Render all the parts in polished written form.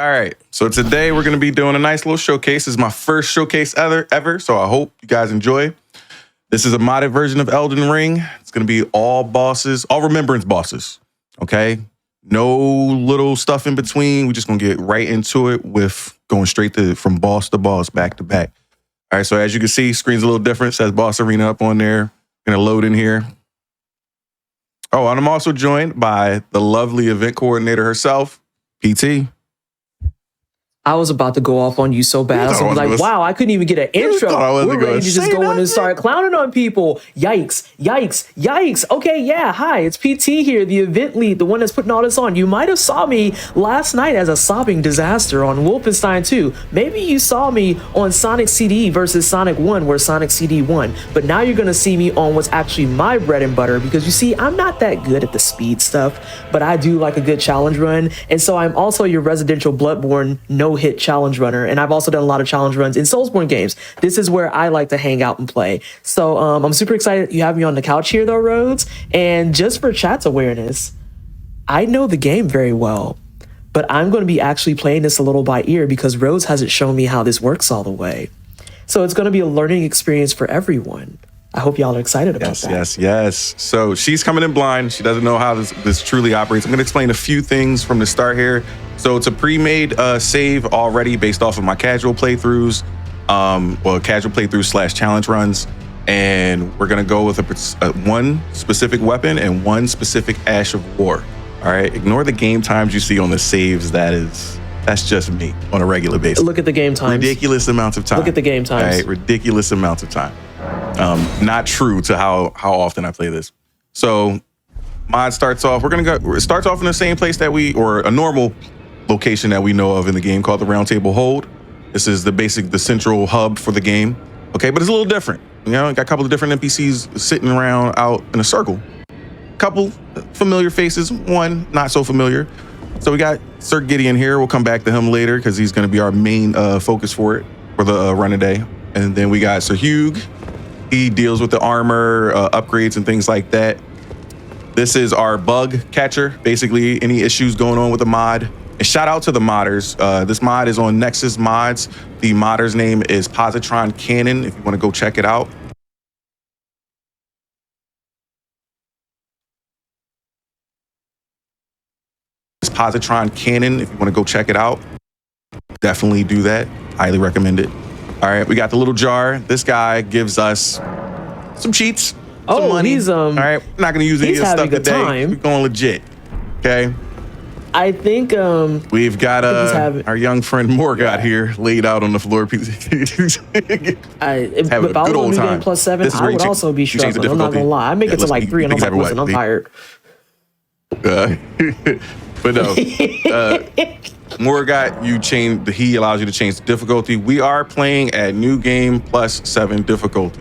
All right, so today we're going to be doing a nice little showcase. This is my first showcase ever, so I hope you guys enjoy. This is a modded version of Elden Ring. It's going to be all bosses, all remembrance bosses, okay? No little stuff in between. We're just going to get right into it with going straight from boss to boss, back to back. All right, so as you can see, screen's a little different. It says Boss Arena up on there. Going to load in here. Oh, and I'm also joined by the lovely event coordinator herself, PT. I was about to go off on you so bad. I was like, wow, I couldn't even get an intro. We're ready to just go in and start clowning on people. Yikes, yikes, yikes. Okay, yeah, hi, it's PT here, the event lead, the one that's putting all this on. You might have saw me last night as a sobbing disaster on Wolfenstein 2. Maybe you saw me on Sonic CD versus Sonic 1 where Sonic CD won. But now you're going to see me on what's actually my bread and butter because you see, I'm not that good at the speed stuff, but I do like a good challenge run. And so I'm also your residential Bloodborne no-hit challenge runner, and I've also done a lot of challenge runs in Soulsborne games. This is where I like to hang out and play. So I'm super excited you have me on the couch here though, Rhodes. And just for chat's awareness, I know the game very well, but I'm going to be actually playing this a little by ear because Rhodes hasn't shown me how this works all the way. So it's going to be a learning experience for everyone. I hope y'all are excited about that. Yes. So she's coming in blind. She doesn't know how this truly operates. I'm going to explain a few things from the start here. So it's a pre-made save already based off of my casual playthroughs, casual playthroughs / challenge runs. And we're going to go with one specific weapon and one specific Ash of War. All right. Ignore the game times you see on the saves. That's just me on a regular basis. Look at the game times. Ridiculous amounts of time. Look at the game times. All right. Ridiculous amounts of time. Not true to how often I play this. So mod starts off, it starts off in the same place or a normal location that we know of in the game called the Round Table Hold. This is the central hub for the game. Okay, but it's a little different. You know, got a couple of different NPCs sitting around out in a circle. Couple familiar faces, one not so familiar. So we got Sir Gideon here. We'll come back to him later because he's going to be our main focus for the run today. And then we got Sir Hugh. He deals with the armor, upgrades and things like that. This is our bug catcher, basically any issues going on with the mod. And shout out to the modders. This mod is on Nexus Mods. The modder's name is Positron Cannon, if you want to go check it out. It's Positron Cannon, if you want to go check it out. Definitely do that. Highly recommend it. All right, we got the little jar. This guy gives us some cheats, some money. He's all right, we're not gonna use any of this stuff today. We're going legit. Okay. I think we've got our young friend Morgot here laid out on the floor. Having a good old time. +7, I would also be struggling. I'm not gonna lie. I make it to like 3 and I'm like, listen, I'm tired. But no, Morgot, he allows you to change the difficulty. We are playing at new game +7 difficulty,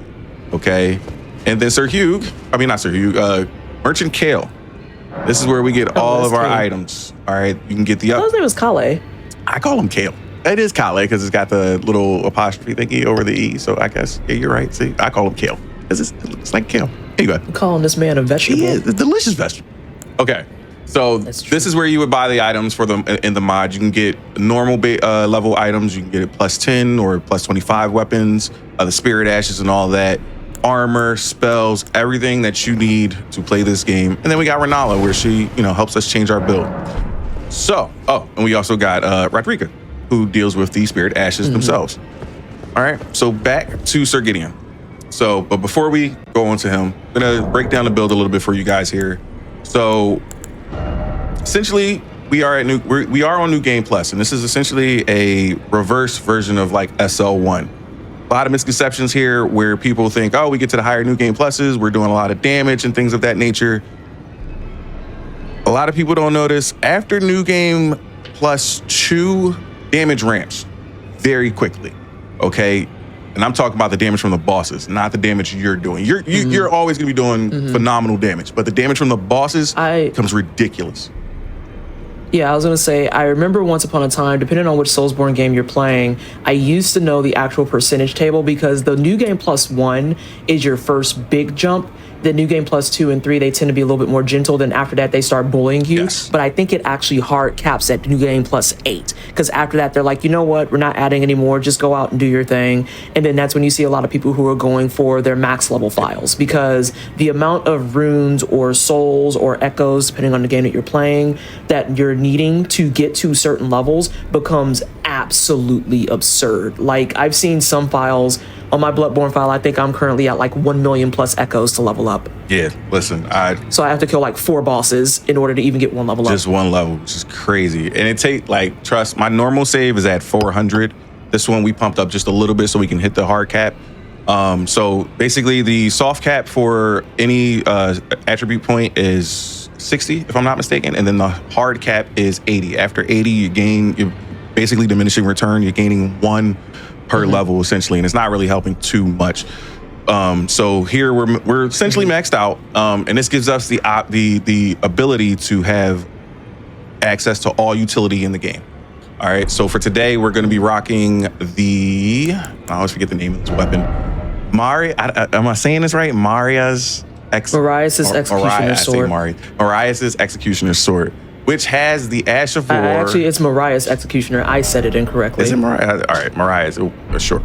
okay? And then Merchant Kale. This is where we get all of our items. All right, you can get the His name is Kale. I call him Kale. It is Kale because it's got the little apostrophe thingy over the E. So I guess, yeah, you're right. See, I call him Kale because it's like kale. Anyway. I'm calling this man a vegetable. He is a delicious vegetable. Okay. So this is where you would buy the items for them in the mod. You can get normal level items. You can get it +10 or +25 weapons, the spirit ashes and all that, armor, spells, everything that you need to play this game. And then we got Renala, where she, helps us change our build. So, and we also got Rodrika, who deals with the spirit ashes themselves. All right, so back to Sir Gideon. So, but before we go on to him, I'm gonna break down the build a little bit for you guys here. So, essentially, we are on New Game Plus, and this is essentially a reverse version of like SL1. A lot of misconceptions here where people think, oh, we get to the higher New Game Pluses, we're doing a lot of damage and things of that nature. A lot of people don't notice after New Game +2, damage ramps very quickly, okay? And I'm talking about the damage from the bosses, not the damage you're doing. You're always gonna be doing phenomenal damage, but the damage from the bosses becomes ridiculous. Yeah, I was going to say, I remember once upon a time, depending on which Soulsborne game you're playing, I used to know the actual percentage table because the New Game +1 is your first big jump. the New Game Plus 2 and 3, they tend to be a little bit more gentle. Then after that, they start bullying you. Yes. But I think it actually hard caps at New Game Plus 8. Because after that, they're like, you know what? We're not adding anymore. Just go out and do your thing. And then that's when you see a lot of people who are going for their max level files. Because the amount of runes or souls or echoes, depending on the game that you're playing, that you're needing to get to certain levels becomes absolutely absurd. Like, I've seen some files on my Bloodborne file. I think I'm currently at like 1 million plus echoes to level up. Yeah, listen, so I have to kill like 4 bosses in order to even get one level up. Just one level, which is crazy. And it take, like, trust, my normal save is at 400. This one we pumped up just a little bit so we can hit the hard cap. So basically the soft cap for any attribute point is 60, if I'm not mistaken, and then the hard cap is 80. After 80, you're basically diminishing return. You're gaining 1 per level essentially, and it's not really helping too much. So here we're essentially maxed out, and this gives us the ability to have access to all utility in the game. All right, so for today we're going to be rocking I always forget the name of this weapon. Am I saying this right? Maria's Executioner's Sword. Maria's Executioner's Sword, which has the Ash of War. Actually, it's Mariah's Executioner. I said it incorrectly. Is it Mariah? All right, Mariah's. Sure.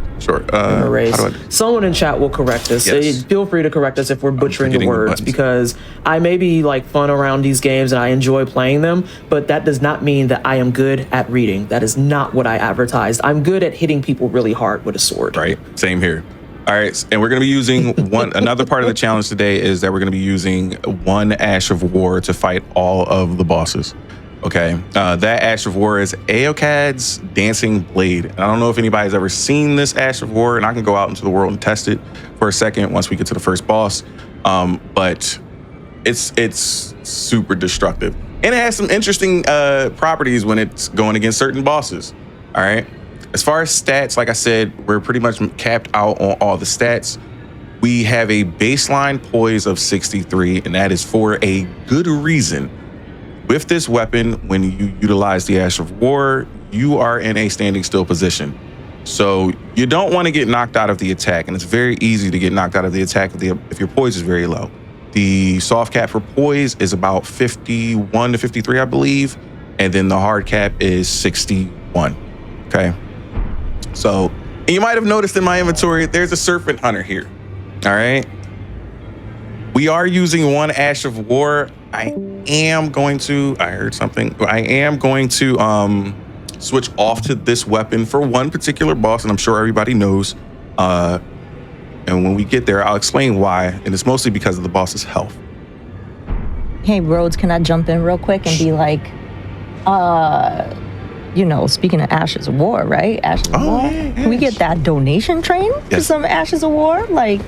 Someone in chat will correct us. Yes. Feel free to correct us if we're butchering the words, because I may be like fun around these games and I enjoy playing them, but that does not mean that I am good at reading. That is not what I advertised. I'm good at hitting people really hard with a sword. Right. Same here. All right, and we're going to be using another part of the challenge today is that we're going to be using 1 Ash of War to fight all of the bosses. Okay, that Ash of War is Aokad's Dancing Blade. And I don't know if anybody's ever seen this Ash of War, and I can go out into the world and test it for a second once we get to the first boss. But it's super destructive, and it has some interesting properties when it's going against certain bosses. All right. As far as stats, like I said, we're pretty much capped out on all the stats. We have a baseline poise of 63, and that is for a good reason. With this weapon, when you utilize the Ash of War, you are in a standing still position. So you don't want to get knocked out of the attack, and it's very easy to get knocked out of the attack if your poise is very low. The soft cap for poise is about 51 to 53, I believe, and then the hard cap is 61, okay? So, and you might have noticed in my inventory, there's a Serpent Hunter here, all right? We are using 1 Ash of War. I am going to switch off to this weapon for one particular boss, and I'm sure everybody knows. And when we get there, I'll explain why, and it's mostly because of the boss's health. Hey, Rhodes, can I jump in real quick and be like, speaking of Ashes of War, right? Ashes of War. Yeah, can we get that donation train for some Ashes of War? Like,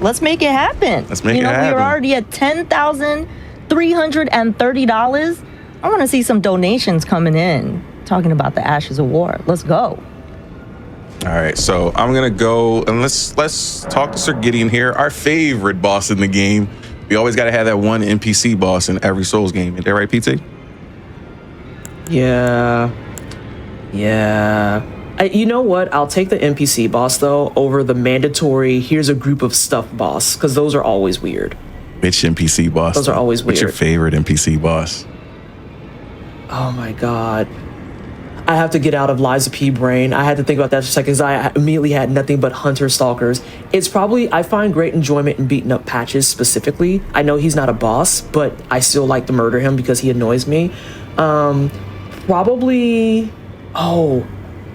let's make it happen. We are already at $10,330. I want to see some donations coming in, talking about the Ashes of War. Let's go. All right, so I'm gonna go and let's talk to Sir Gideon here, our favorite boss in the game. We always got to have that one NPC boss in every Souls game. Is that right, PT? Yeah. You know what? I'll take the NPC boss, though, over the mandatory, here's a group of stuff boss, because those are always weird. Which NPC boss? Those are always weird. What's your favorite NPC boss? Oh, my God. I have to get out of Liza P. brain. I had to think about that for a second, because I immediately had nothing but Hunter Stalkers. It's probably, I find great enjoyment in beating up Patches specifically. I know he's not a boss, but I still like to murder him because he annoys me. Probably,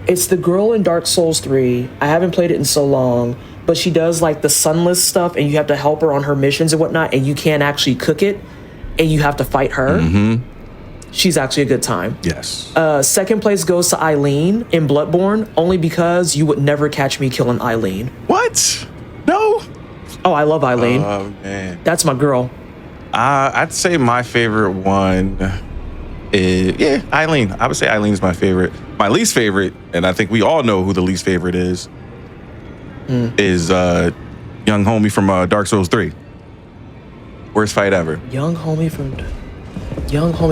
it's the girl in Dark Souls 3. I haven't played it in so long, but she does like the sunless stuff, and you have to help her on her missions and whatnot, and you can't actually cook it, and you have to fight her. Mm-hmm. She's actually a good time. Yes. Second place goes to Eileen in Bloodborne, only because you would never catch me killing Eileen. What? No. Oh, I love Eileen. Oh, man. That's my girl. I'd say my favorite one is, Eileen. I would say Eileen is my favorite. My least favorite, and I think we all know who the least favorite is young homie from Dark Souls 3. Worst fight ever. Young homie,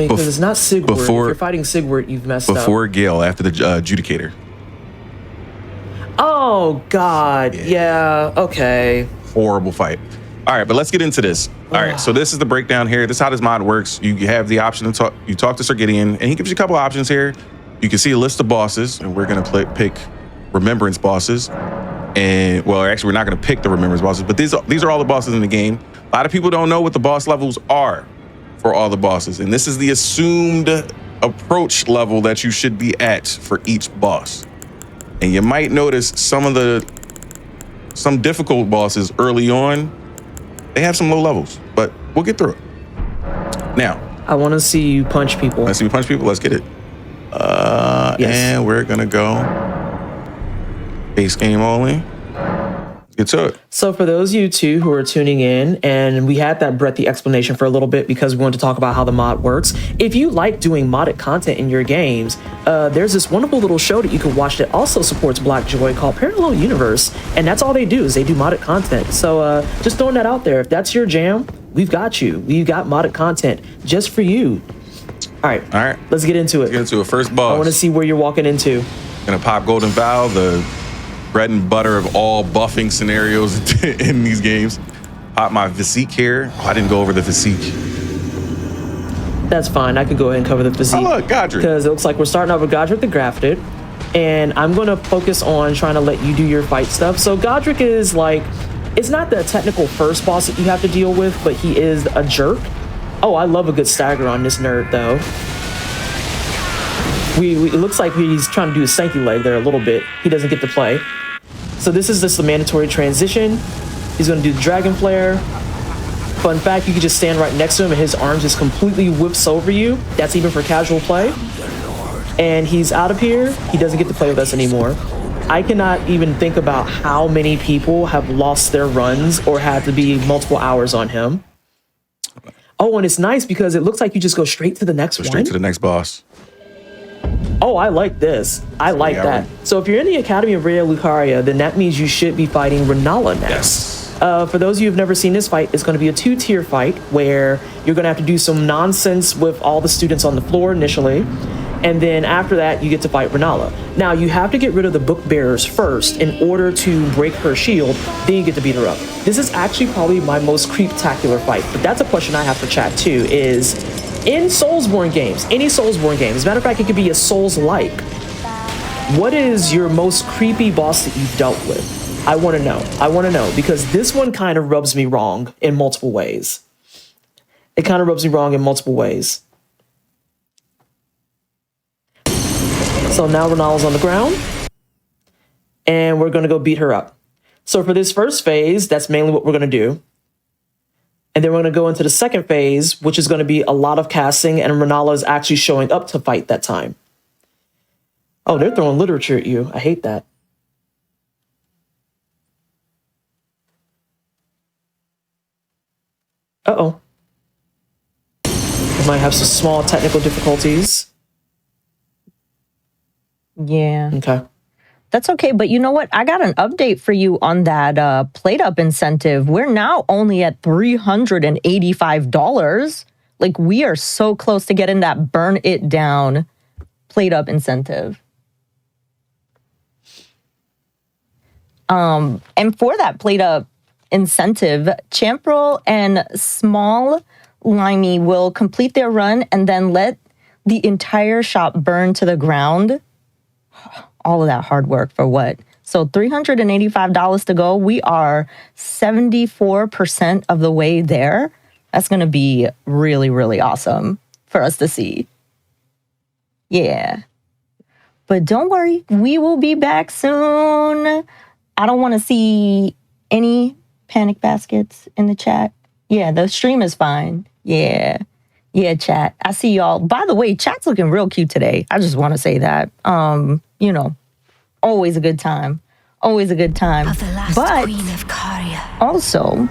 because it's not Sigward. If you're fighting Sigward, you've messed up. Before Gale, after the Adjudicator. Oh, God. Yeah, okay. Horrible fight. All right, but let's get into this. All right, so this is the breakdown here. This is how this mod works. You have the option to talk. You talk to Sir Gideon, and he gives you a couple options here. You can see a list of bosses, and we're gonna pick remembrance bosses. And well, actually, we're not gonna pick the remembrance bosses, but these are all the bosses in the game. A lot of people don't know what the boss levels are for all the bosses, and this is the assumed approach level that you should be at for each boss. And you might notice some difficult bosses early on, they have some low levels, but we'll get through it. Now, I want to see you punch people. Let's see you punch people. Let's get it. Yes. And we're gonna go base game only. Let's get to it. So for those of you two who are tuning in, and we had that breadthy explanation for a little bit because we wanted to talk about how the mod works. If you like doing modded content in your games, there's this wonderful little show that you can watch that also supports Black Joy called Parallel Universe, and that's all they do is they do modded content. So just throwing that out there. If that's your jam, we've got you. We've got modded content just for you. All right. Let's get into it. Let's get into it. First boss. I want to see where you're walking into. Gonna pop Golden Vow, the bread and butter of all buffing scenarios in these games. Pop my physique here. Oh, I didn't go over the physique. That's fine. I could go ahead and cover the physique. Oh, look, Godric. Because it looks like we're starting off with Godric the Grafted. And I'm going to focus on trying to let you do your fight stuff. So Godric is like, it's not the technical first boss that you have to deal with, but he is a jerk. Oh, I love a good stagger on this nerd, though. It looks like he's trying to do his Sankey leg there a little bit. He doesn't get to play. So this is just the mandatory transition. He's going to do the Dragon Flare. Fun fact, you can just stand right next to him and his arm just completely whips over you. That's even for casual play. And he's out of here. He doesn't get to play with us anymore. I cannot even think about how many people have lost their runs or had to be multiple hours on him. Oh, and it's nice because it looks like you just go straight to the next one. Straight to the next boss. Oh, I like this. I like that. So if you're in the Academy of Rhea Lucaria, then that means you should be fighting Renala next. Yes. For those of you who've never seen this fight, it's going to be a 2-tier fight where you're going to have to do some nonsense with all the students on the floor initially. And then after that, you get to fight Renala. Now, you have to get rid of the book bearers first in order to break her shield, then you get to beat her up. This is actually probably my most creep-tacular fight, but that's a question I have for chat too, is in Soulsborne games, any Soulsborne game, as a matter of fact, it could be a Souls-like, what is your most creepy boss that you've dealt with? I want to know. I want to know, because this one kind of rubs me wrong in multiple ways. It kind of rubs me wrong in multiple ways. So now Renala's on the ground, and we're going to go beat her up. So for this first phase, that's mainly what we're going to do. And then we're going to go into the second phase, which is going to be a lot of casting, and Renala is actually showing up to fight that time. Oh, they're throwing literature at you. I hate that. Uh-oh. We might have some small technical difficulties. Yeah. Okay. That's okay, but you know what? I got an update for you on that plate up incentive. We're now only at $385. Like, we are so close to getting that burn it down plate up incentive. And for that plate up incentive, Champrel and Small Limey will complete their run and then let the entire shop burn to the ground. All of that hard work for what? So $385 to go. We are 74% of the way there. That's going to be really, really awesome for us to see. Yeah. But don't worry, we will be back soon. I don't want to see any panic baskets in the chat. Yeah, the stream is fine. Yeah. Yeah, chat. I see y'all. By the way, chat's looking real cute today. I just want to say that. You know, always a good time. Always a good time. But also,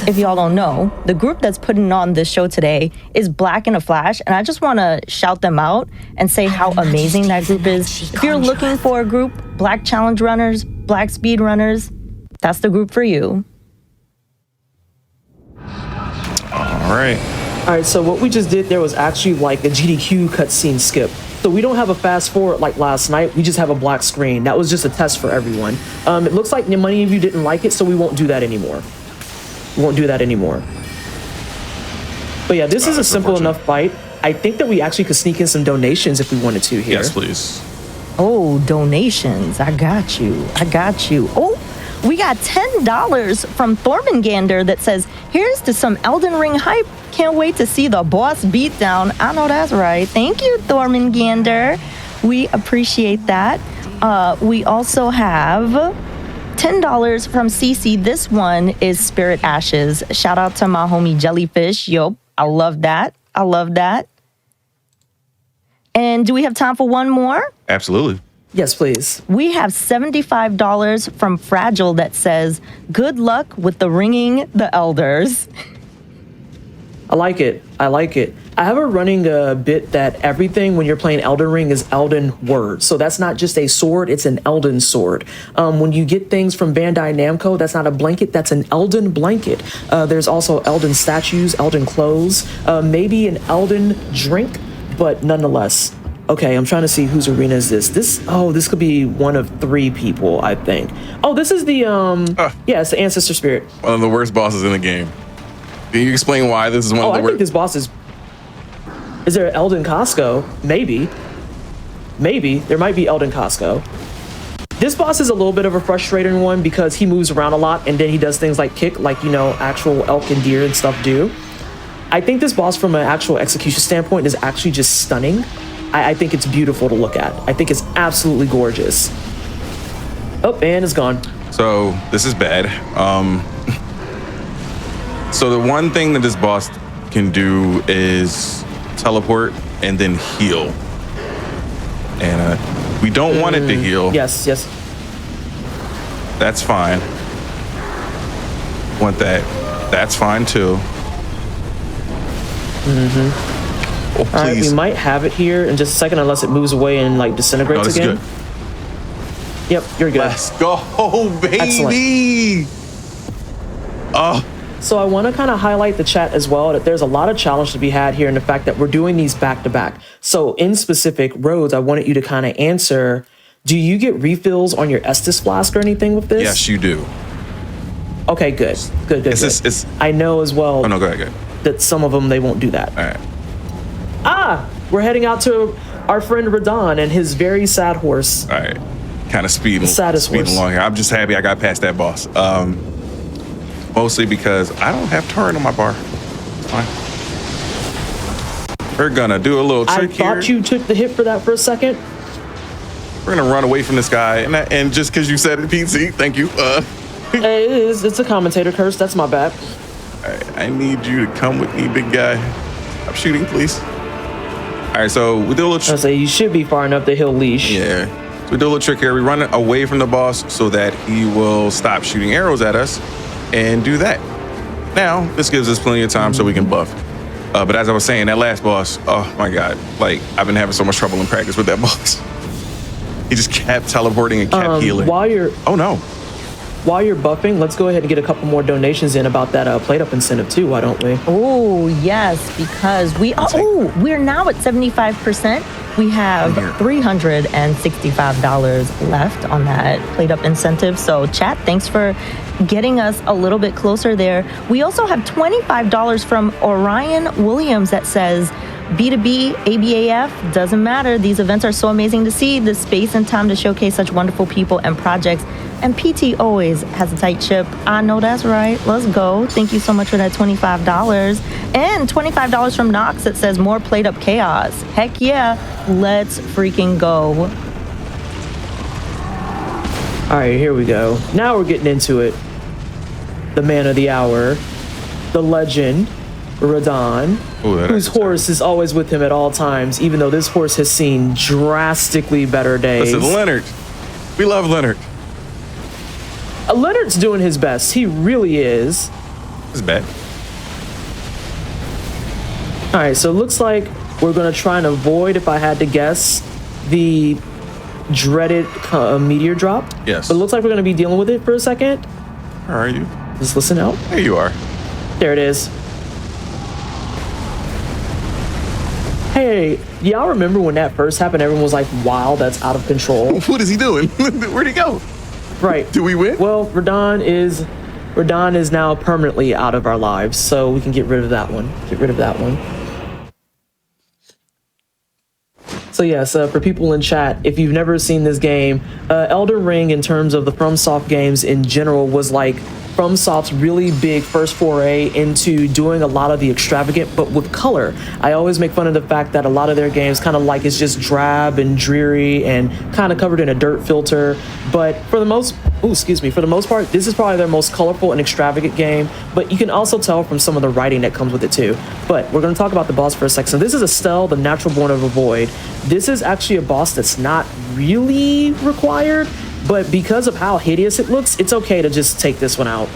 if y'all don't know, the group that's putting on this show today is Black in a Flash, and I just want to shout them out and say how amazing that group is. If you're looking for a group, Black Challenge Runners, Black Speed Runners, that's the group for you. All right. All right, so what we just did there was actually like a GDQ cutscene skip. So we don't have a fast forward like last night. We just have a black screen. That was just a test for everyone. It looks like many of you didn't like it, so we won't do that anymore. won't do that anymore. But yeah, this is a simple enough fight. I think that we actually could sneak in some donations if we wanted to here. Yes, please. Oh, donations. I got you. Oh, we got $10 from Thormangander that says, here's to some Elden Ring hype. Can't wait to see the boss beatdown. I know that's right. Thank you, Thormangander. We appreciate that. We also have $10 from Cece. This one is Spirit Ashes. Shout out to my homie Jellyfish. Yo, I love that. And do we have time for one more? Absolutely. Yes, please. We have $75 from Fragile that says, good luck with the ringing the elders. I like it. I have a running bit that everything when you're playing Elden Ring is Elden words. So that's not just a sword, it's an Elden sword. When you get things from Bandai Namco, that's not a blanket, that's an Elden blanket. There's also Elden statues, Elden clothes, maybe an Elden drink, but nonetheless. Okay, I'm trying to see whose arena is this. This could be one of 3 people, I think. Oh, this is the, yeah, it's the Ancestor Spirit. One of the worst bosses in the game. Can you explain why this is one of the worst? I think this boss is there an Elden Costco? Maybe. There might be Elden Costco. This boss is a little bit of a frustrating one because he moves around a lot and then he does things like kick, like, actual elk and deer and stuff do. I think this boss from an actual execution standpoint is actually just stunning. I think it's beautiful to look at. I think it's absolutely gorgeous. Oh, and it's gone. So this is bad. So the one thing that this boss can do is teleport and then heal. And we don't want it to heal. Yes. That's fine. Want that. That's fine too. Oh, please. All right, we might have it here in just a second unless it moves away and like disintegrates again. Good. Yep, you're good. Let's go, baby. Excellent. So I want to kind of highlight the chat as well, that there's a lot of challenge to be had here in the fact that we're doing these back to back. So in specific, Rhodes, I wanted you to kind of answer, do you get refills on your Estus flask or anything with this? Yes, you do. Okay, good. It's I know as well. Oh, no, go ahead. That some of them, they won't do that. All right. We're heading out to our friend Radon and his very sad horse. All right. Kind of speeding along here. I'm just happy I got past that boss. Mostly because I don't have turn on my bar. It's fine. We're gonna do a little trick here. I thought you took the hit for that for a second. We're gonna run away from this guy, and just because you said it, PC, thank you. It's a commentator curse. That's my bad. All right, I need you to come with me, big guy. Stop shooting, please. All right, so we do a little. I say you should be far enough that he'll leash. Yeah. So we do a little trick here. We run away from the boss so that he will stop shooting arrows at us. And do that. Now, this gives us plenty of time so we can buff. But as I was saying, that last boss, oh my God. Like, I've been having so much trouble in practice with that boss. He just kept teleporting and kept healing. Oh no. While you're buffing, let's go ahead and get a couple more donations in about that plate up incentive too, why don't we? Oh, yes, because we're now at 75%. We have $365 left on that plate up incentive. So chat, thanks for getting us a little bit closer there. We also have $25 from Orion Williams that says, B2B, ABAF, doesn't matter. These events are so amazing to see. The space and time to showcase such wonderful people and projects. And PT always has a tight ship. I know that's right. Let's go. Thank you so much for that $25. And $25 from Nox that says more plate up chaos. Heck yeah. Let's freaking go. All right, here we go. Now we're getting into it. The man of the hour, the legend, Radon, whose horse is always with him at all times, even though this horse has seen drastically better days. Listen, Leonard. We love Leonard. Leonard's doing his best. He really is. It's bad. All right, so it looks like we're going to try and avoid, if I had to guess, the dreaded meteor drop. Yes. But it looks like we're going to be dealing with it for a second. Where are you? Just listen out. There you are. There it is. Hey, y'all remember when that first happened? Everyone was like, wow, that's out of control. What is he doing? Where'd he go? Right. Do we win? Well, Radon is Radahn is now permanently out of our lives, so we can get rid of that one. So yes, for people in chat, if you've never seen this game, Elden Ring, in terms of the FromSoft games in general, was like FromSoft's really big first foray into doing a lot of the extravagant, but with color. I always make fun of the fact that a lot of their games kind of like it's just drab and dreary and kind of covered in a dirt filter. But for the most part, this is probably their most colorful and extravagant game. But you can also tell from some of the writing that comes with it too. But we're going to talk about the boss for a second. So this is Estelle, the Natural Born of a Void. This is actually a boss that's not really required, but because of how hideous it looks, it's okay to just take this one out.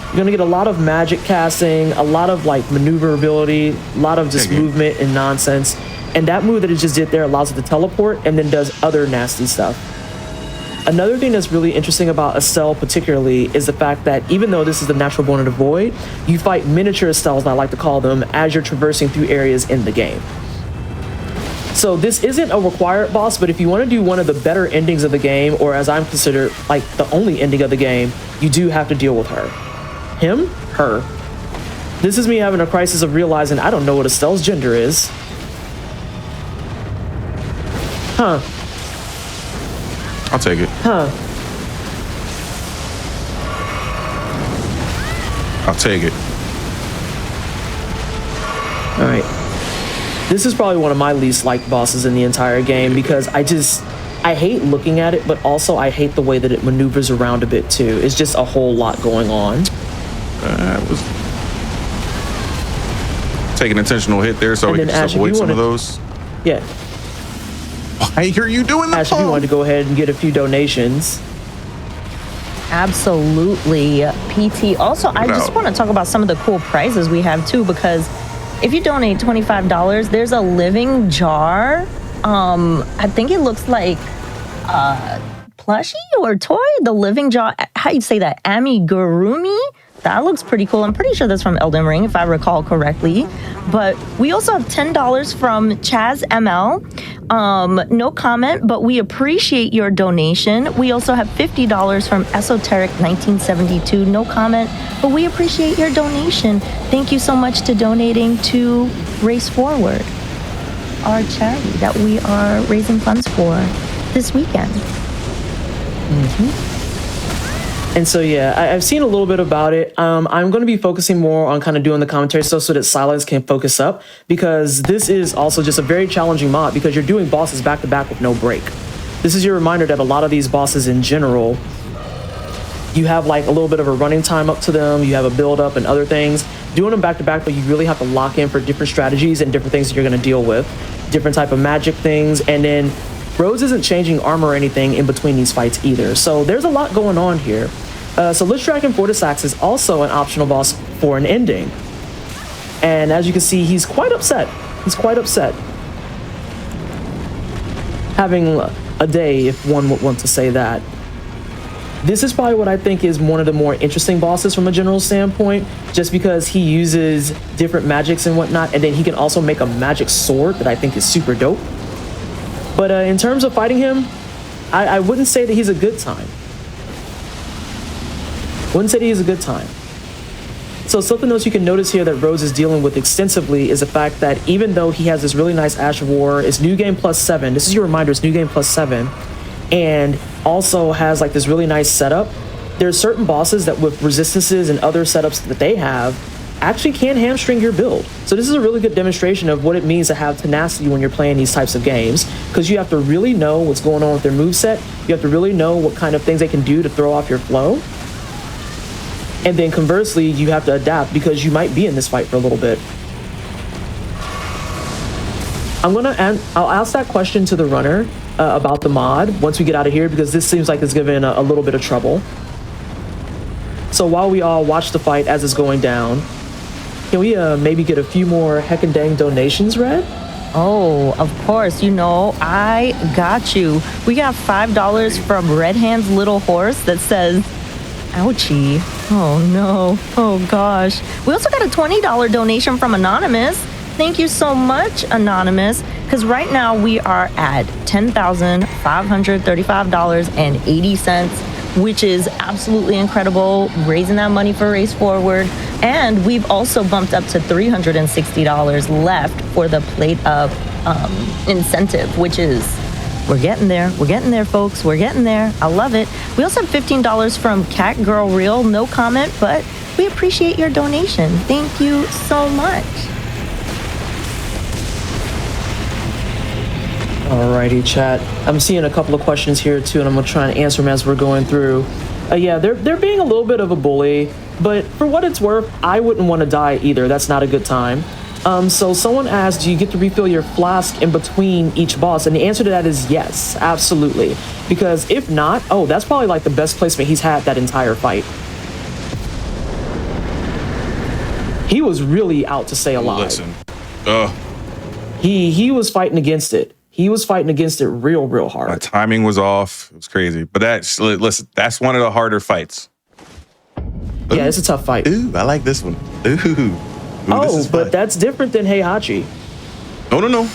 You're gonna get a lot of magic casting, a lot of like maneuverability, a lot of just movement and nonsense. And that move that it just did there allows it to teleport and then does other nasty stuff. Another thing that's really interesting about Estelle particularly is the fact that even though this is the Natural Born of the Void, you fight miniature Estelles, I like to call them, as you're traversing through areas in the game. So this isn't a required boss, but if you want to do one of the better endings of the game, or as I'm considered like the only ending of the game, you do have to deal with her. Him? Her. This is me having a crisis of realizing I don't know what Estelle's gender is. Huh. I'll take it. Huh. I'll take it. All right. This is probably one of my least liked bosses in the entire game because I hate looking at it, but also I hate the way that it maneuvers around a bit too. It's just a whole lot going on. I was taking an intentional hit there so we can just avoid some of those. Yeah. Why are you doing that? Ash, if you wanted to go ahead and get a few donations. Absolutely, PT. Also, I just want to talk about some of the cool prizes we have too, because if you donate $25, there's a living jar. I think it looks like plushie or toy. The living jar. How you say that? Amigurumi. That looks pretty cool. I'm pretty sure that's from Elden Ring, if I recall correctly. But we also have $10 from Chaz ML. No comment, but we appreciate your donation. We also have $50 from Esoteric 1972. No comment, but we appreciate your donation. Thank you so much to donating to Race Forward, our charity that we are raising funds for this weekend. And so, yeah, I've seen a little bit about it. I'm going to be focusing more on kind of doing the commentary stuff so that Silence can focus up, because this is also just a very challenging mod because you're doing bosses back to back with no break. This is your reminder that a lot of these bosses in general, you have like a little bit of a running time up to them. You have a build up and other things. Doing them back to back, but you really have to lock in for different strategies and different things that you're going to deal with, different type of magic things. And then Rhodes isn't changing armor or anything in between these fights either. So there's a lot going on here. So Lich Dragon Fortisax is also an optional boss for an ending. And as you can see, he's quite upset. He's quite upset. Having a day, if one would want to say that. This is probably what I think is one of the more interesting bosses from a general standpoint, just because he uses different magics and whatnot, and then he can also make a magic sword that I think is super dope. But in terms of fighting him, I wouldn't say that he's a good time. Wouldn't say that he's a good time. So something else you can notice here that Rhodes is dealing with extensively is the fact that even though he has this really nice Ash of War, it's New Game Plus 7. This is your reminder, it's New Game Plus 7. And also has like this really nice setup. There's certain bosses that with resistances and other setups that they have actually can hamstring your build. So this is a really good demonstration of what it means to have tenacity when you're playing these types of games, because you have to really know what's going on with their moveset. You have to really know what kind of things they can do to throw off your flow. And then conversely, you have to adapt because you might be in this fight for a little bit. I'll ask that question to the runner about the mod once we get out of here, because this seems like it's giving a little bit of trouble. So while we all watch the fight as it's going down, can we maybe get a few more heckin' dang donations read? Oh, of course. You know, I got you. We got $5 from Red Hand's Little Horse that says, ouchie. Oh no. Oh gosh. We also got a $20 donation from Anonymous. Thank you so much, Anonymous, because right now we are at $10,535.80. which is absolutely incredible, raising that money for Race Forward. And we've also bumped up to $360 left for the plate up incentive, which is, we're getting there. We're getting there, folks. We're getting there. I love it. We also have $15 from Cat Girl Real. No comment, but we appreciate your donation. Thank you so much. Alrighty, chat. I'm seeing a couple of questions here too, and I'm gonna try and answer them as we're going through. Yeah, they're being a little bit of a bully, but for what it's worth, I wouldn't want to die either. That's not a good time. So someone asked, do you get to refill your flask in between each boss? And the answer to that is yes, absolutely. Because if not, oh, that's probably like the best placement he's had that entire fight. He was really out to stay alive. Listen, he was fighting against it. He was fighting against it real hard. My timing was off. It was crazy. But that's one of the harder fights. Yeah, it's a tough fight. Ooh, I like this one. Ooh. Oh, but that's different than Heihachi. No.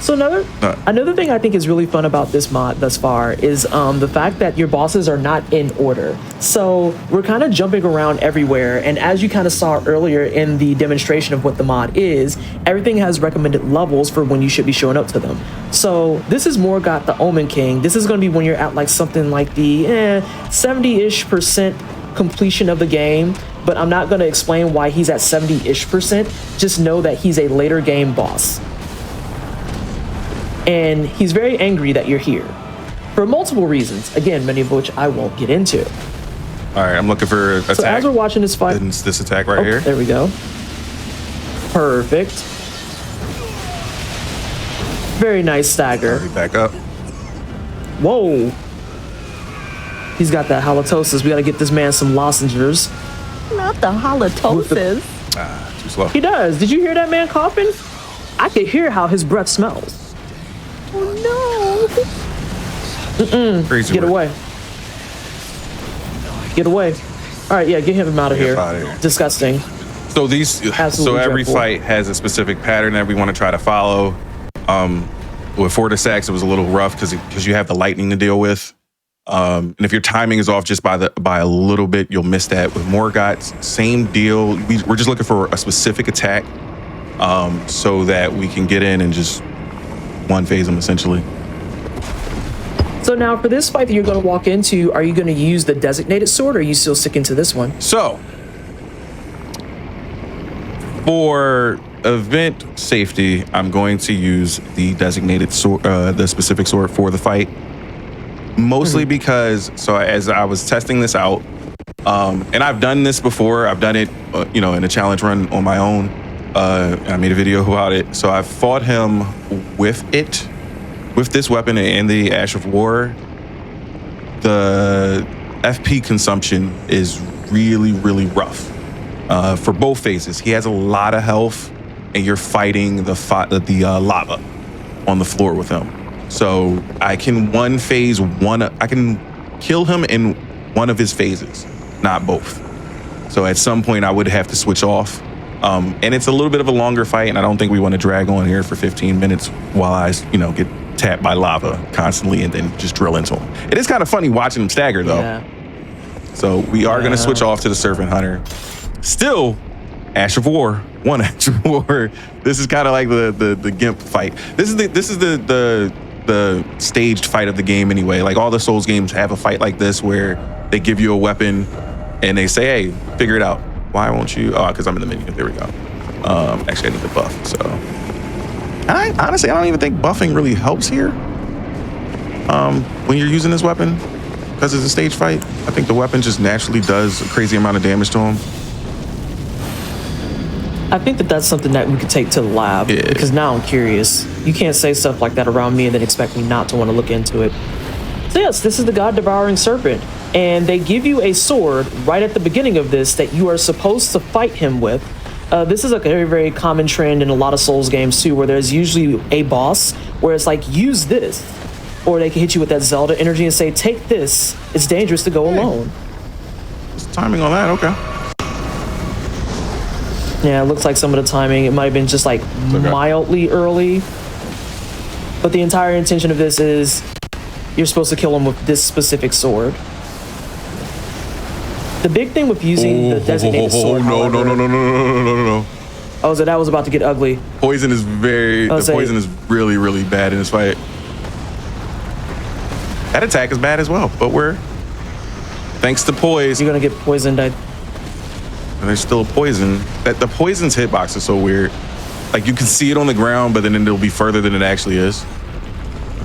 So another thing I think is really fun about this mod thus far is the fact that your bosses are not in order. So we're kind of jumping around everywhere, and as you kind of saw earlier in the demonstration of what the mod is, everything has recommended levels for when you should be showing up to them. So this is more got the Omen King. This is going to be when you're at like something like the 70-ish% completion of the game, but I'm not going to explain why he's at 70-ish%. Just know that he's a later game boss. And he's very angry that you're here for multiple reasons. Again, many of which I won't get into. All right, I'm looking for an attack. So as we're watching this fight, it's this attack right here. There we go. Perfect. Very nice stagger. Back up. Whoa. He's got that halitosis. We got to get this man some lozenges. Not the halitosis. Too slow. He does. Did you hear that man coughing? I could hear how his breath smells. Oh no. Crazy Get work. away. Get away. All right, yeah, get him out of here. Disgusting. So every fight has a specific pattern that we want to try to follow. With Fortisax, it was a little rough because you have the lightning to deal with. And if your timing is off just by a little bit, you'll miss that. With Morgott's, same deal. We're just looking for a specific attack so that we can get in and just one phase them essentially. So now for this fight that you're going to walk into, are you going to use the designated sword, or are you still sticking to this one? So for event safety, I'm going to use the designated sword, the specific sword for the fight. Mostly because, so as I was testing this out, and I've done this before, I've done it, in a challenge run on my own. And I made a video about it. So I fought him with this weapon and the Ash of War. The FP consumption is really rough for both phases. He has a lot of health, and you're fighting the lava on the floor with him. So I can I can kill him in one of his phases, not both. So at some point I would have to switch off. And it's a little bit of a longer fight, and I don't think we want to drag on here for 15 minutes while I, get tapped by lava constantly and then just drill into him. It is kind of funny watching him stagger though. Yeah. So we are going to switch off to the Serpent Hunter. Still, Ash of War, one Ash of War. This is kind of like the Gimp fight. This is the staged fight of the game anyway. Like all the Souls games have a fight like this where they give you a weapon and they say, hey, figure it out. Why won't you? Oh, because I'm in the menu. There we go. Actually, I need the buff. So, honestly, I don't even think buffing really helps here. When you're using this weapon, because it's a stage fight, I think the weapon just naturally does a crazy amount of damage to him. I think that's something that we could take to the lab, because now I'm curious. You can't say stuff like that around me and then expect me not to want to look into it. So yes, this is the God-Devouring Serpent, and they give you a sword right at the beginning of this that you are supposed to fight him with. This is a very common trend in a lot of Souls games too, where there's usually a boss where it's like, use this, or they can hit you with that Zelda energy and say, take this, it's dangerous to go alone. What's the timing on that? Okay. Yeah, it looks like some of the timing, it might have been just like mildly early, but the entire intention of this is you're supposed to kill him with this specific sword. The big thing with using the designated sword, no. Oh, so that was about to get ugly. Poison is poison is really, really bad in this fight. That attack is bad as well, but thanks to poise. You're gonna get poisoned. And there's still a poison. The poison's hitbox is so weird. Like you can see it on the ground, but then it'll be further than it actually is.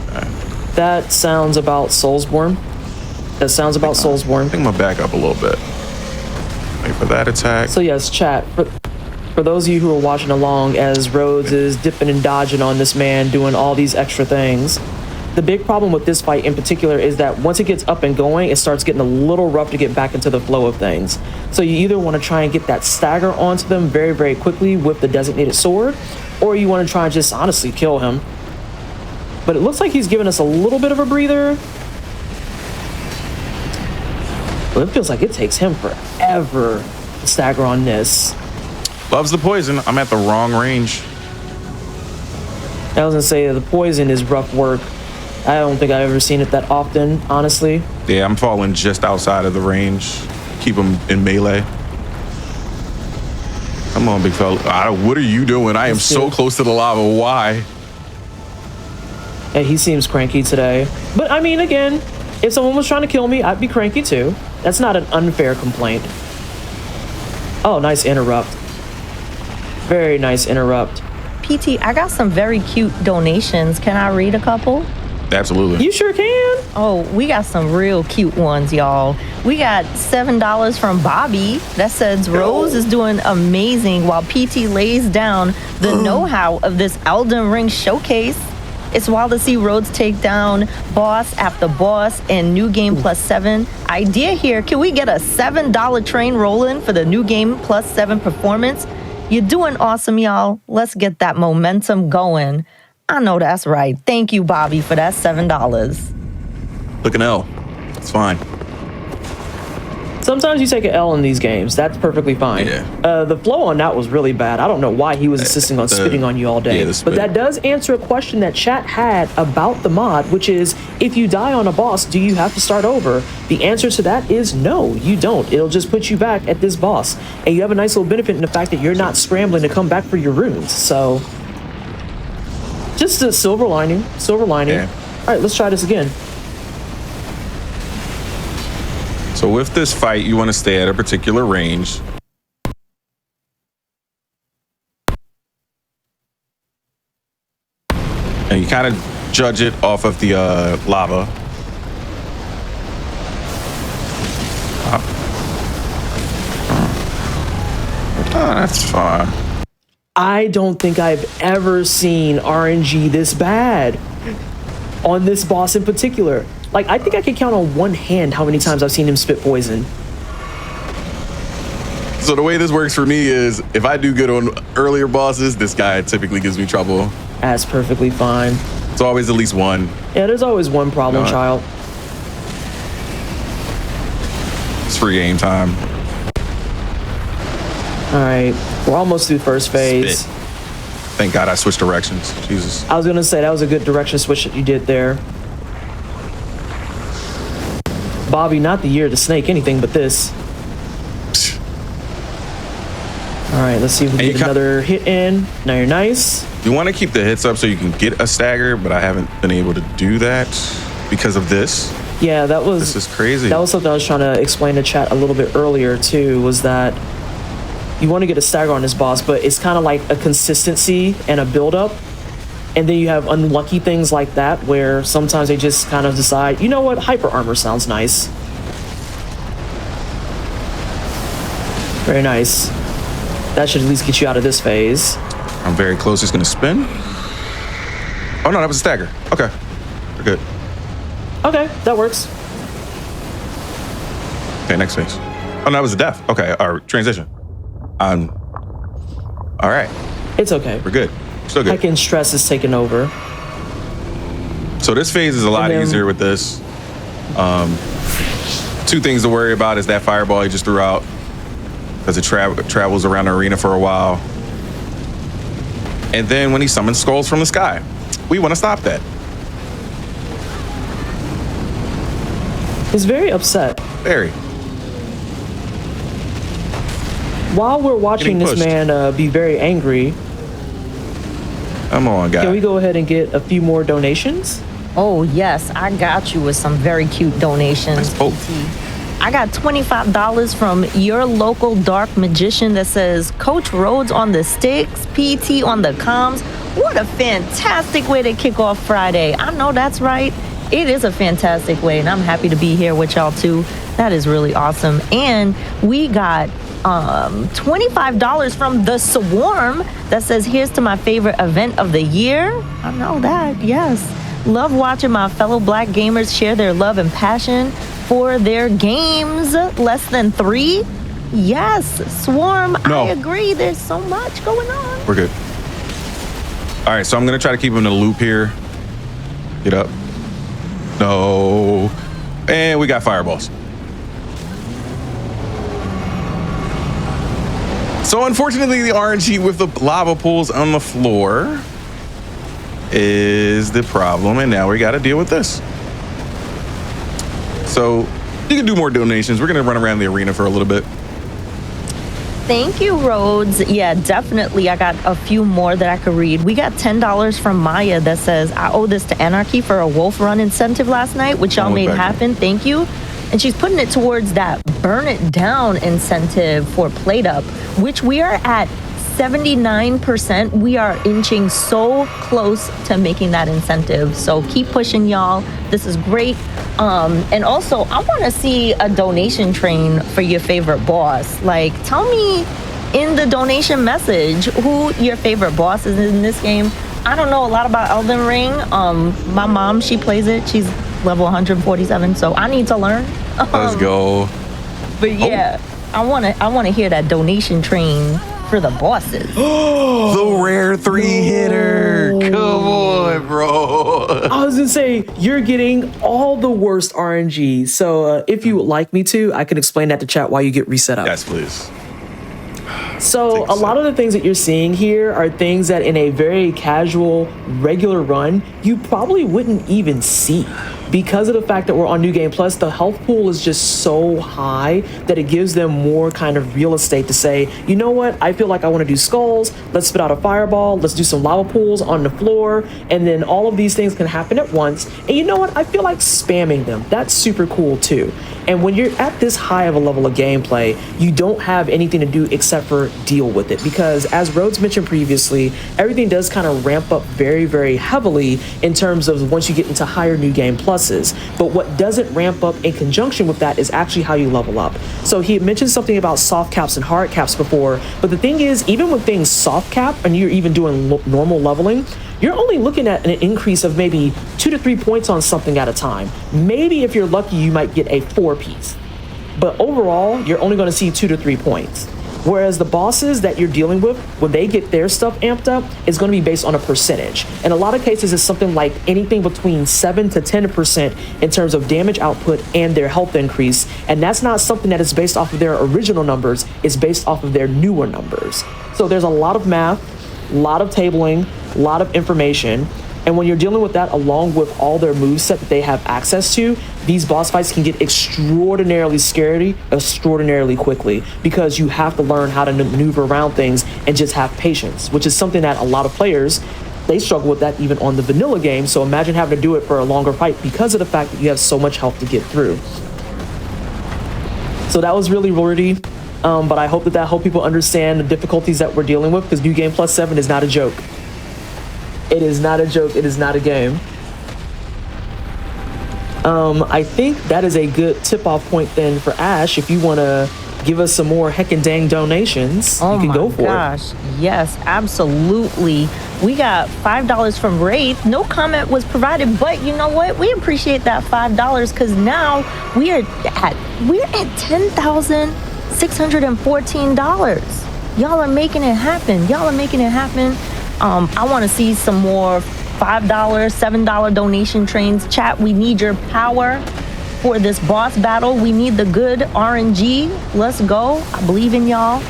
Okay. That sounds about Soulsborne. I think I'm gonna back up a little bit. Wait for that attack. So yes, chat. For those of you who are watching along as Rhodes is dipping and dodging on this man, doing all these extra things, the big problem with this fight in particular is that once it gets up and going, it starts getting a little rough to get back into the flow of things. So you either want to try and get that stagger onto them very, very quickly with the designated sword, or you want to try and just honestly kill him. But it looks like he's giving us a little bit of a breather. Well, it feels like it takes him forever to stagger on this. Loves the poison. I'm at the wrong range. I was gonna say the poison is rough work. I don't think I've ever seen it that often, honestly. Yeah, I'm falling just outside of the range. Keep him in melee. Come on, big fella. What are you doing? I am so close to the lava. Why? Yeah, he seems cranky today. But I mean, again, if someone was trying to kill me, I'd be cranky too. That's not an unfair complaint. Oh, nice interrupt. Very nice interrupt. PT, I got some very cute donations. Can I read a couple? Absolutely. You sure can. Oh, we got some real cute ones, y'all. We got $7 from Bobby that says Rose is doing amazing while PT lays down the know-how of this Elden Ring showcase. It's wild to see Rhodes take down boss after boss in New Game Plus 7. Idea here, can we get a $7 train rolling for the New Game Plus 7 performance? You're doing awesome, y'all. Let's get that momentum going. I know that's right. Thank you, Bobby, for that $7. Look an L. It's fine. Sometimes you take an L in these games. That's perfectly fine. Yeah. The flow on that was really bad. I don't know why he was insisting on spitting on you all day. Yeah, but that does answer a question that chat had about the mod, which is, if you die on a boss, do you have to start over? The answer to that is no, you don't. It'll just put you back at this boss. And you have a nice little benefit in the fact that you're not scrambling to come back for your runes. So, just a silver lining. Yeah. All right, let's try this again. So with this fight, you want to stay at a particular range. And you kind of judge it off of the lava. Oh, that's fine. I don't think I've ever seen RNG this bad on this boss in particular. Like, I think I can count on one hand how many times I've seen him spit poison. So the way this works for me is, if I do good on earlier bosses, this guy typically gives me trouble. That's perfectly fine. It's always at least one. Yeah, there's always one problem, child. It's free game time. All right, we're almost through first phase. Spit. Thank God I switched directions. Jesus. I was gonna say that was a good direction switch that you did there. Bobby, not the year to snake anything but this. All right, let's see if we can get another hit in. Now you're nice. You want to keep the hits up so you can get a stagger, but I haven't been able to do that because of this. Yeah, this is crazy. That was something I was trying to explain to chat a little bit earlier too, was that you want to get a stagger on this boss, but it's kind of like a consistency and a build-up. And then you have unlucky things like that where sometimes they just kind of decide, you know what, hyper armor sounds nice. Very nice. That should at least get you out of this phase. I'm very close. He's going to spin. Oh, no, that was a stagger. Okay. We're good. Okay, that works. Okay, next phase. Oh, no, that was a death. Okay, our transition. All right. It's okay. We're good. Still good. Heckin' stress is taking over. So this phase is a lot easier with this. Two things to worry about is that fireball he just threw out, because it travels around the arena for a while. And then when he summons skulls from the sky, we want to stop that. He's very upset. Very. while we're watching this man be very angry, come on, guys. Can we go ahead and get a few more donations? Oh, yes. I got you with some very cute donations. I got $25 from your local dark magician that says, Coach Rhodes on the sticks, PT on the comms. What a fantastic way to kick off Friday. I know that's right. It is a fantastic way, and I'm happy to be here with y'all, too. That is really awesome. And we got $25 from the Swarm that says, here's to my favorite event of the year. I know that, yes. Love watching my fellow Black gamers share their love and passion for their games. Less than 3? Yes, Swarm, no. I agree. There's so much going on. We're good. All right, so I'm going to try to keep him in the loop here. Get up. No. And we got fireballs. So unfortunately, the RNG with the lava pools on the floor is the problem, and now we got to deal with this. So you can do more donations. We're going to run around the arena for a little bit. Thank you, Rhodes. Yeah, definitely. I got a few more that I could read. We got $10 from Maya that says, I owe this to Anarchy for a Wolf Run incentive last night, which y'all made happen. Thank you. And she's putting it towards that Burn It Down incentive for PlateUp, which we are at 79%. We are inching so close to making that incentive. So keep pushing, y'all. This is great. And also, I want to see a donation train for your favorite boss. Like, tell me in the donation message who your favorite boss is in this game. I don't know a lot about Elden Ring. My mom, she plays it. She's level 147, so I need to learn. Let's go. But yeah, I want to hear that donation train for the bosses. The rare 3-hitter. Come on, bro. I was gonna say, you're getting all the worst RNG. So if you would like me to, I can explain that to chat while you get reset up. Yes, please. So a lot of the things that you're seeing here are things that in a very casual, regular run, you probably wouldn't even see. Because of the fact that we're on New Game Plus, the health pool is just so high that it gives them more kind of real estate to say, you know what, I feel like I want to do skulls, let's spit out a fireball, let's do some lava pools on the floor, and then all of these things can happen at once. And you know what, I feel like spamming them. That's super cool too. And when you're at this high of a level of gameplay, you don't have anything to do except for deal with it. Because as Rhodes mentioned previously, everything does kind of ramp up very, very heavily in terms of once you get into higher New Game Pluses. But what doesn't ramp up in conjunction with that is actually how you level up. So he had mentioned something about soft caps and hard caps before, but the thing is, even when things soft cap and you're even doing normal leveling, you're only looking at an increase of maybe 2 to 3 points on something at a time. Maybe if you're lucky, you might get a 4-piece. But overall, you're only going to see 2 to 3 points. Whereas the bosses that you're dealing with, when they get their stuff amped up, it's going to be based on a percentage. In a lot of cases, it's something like anything between 7 to 10% in terms of damage output and their health increase. And that's not something that is based off of their original numbers. It's based off of their newer numbers. So there's a lot of math, a lot of tabling, a lot of information. And when you're dealing with that, along with all their moveset that they have access to, these boss fights can get extraordinarily scary, extraordinarily quickly, because you have to learn how to maneuver around things and just have patience, which is something that a lot of players, they struggle with that even on the vanilla game. So imagine having to do it for a longer fight because of the fact that you have so much health to get through. So that was really wordy, but I hope that helped people understand the difficulties that we're dealing with, because New Game Plus 7 is not a joke. It is not a joke. It is not a game. I think that is a good tip-off point then for Ash. If you want to give us some more heckin' dang donations, you can go for it. Oh my gosh. Yes, absolutely. We got $5 from Wraith. No comment was provided, but you know what? We appreciate that $5 because now we're at $10,614. Y'all are making it happen. Y'all are making it happen. I want to see some more $5, $7 donation trains. Chat, we need your power for this boss battle. We need the good RNG. Let's go. I believe in y'all.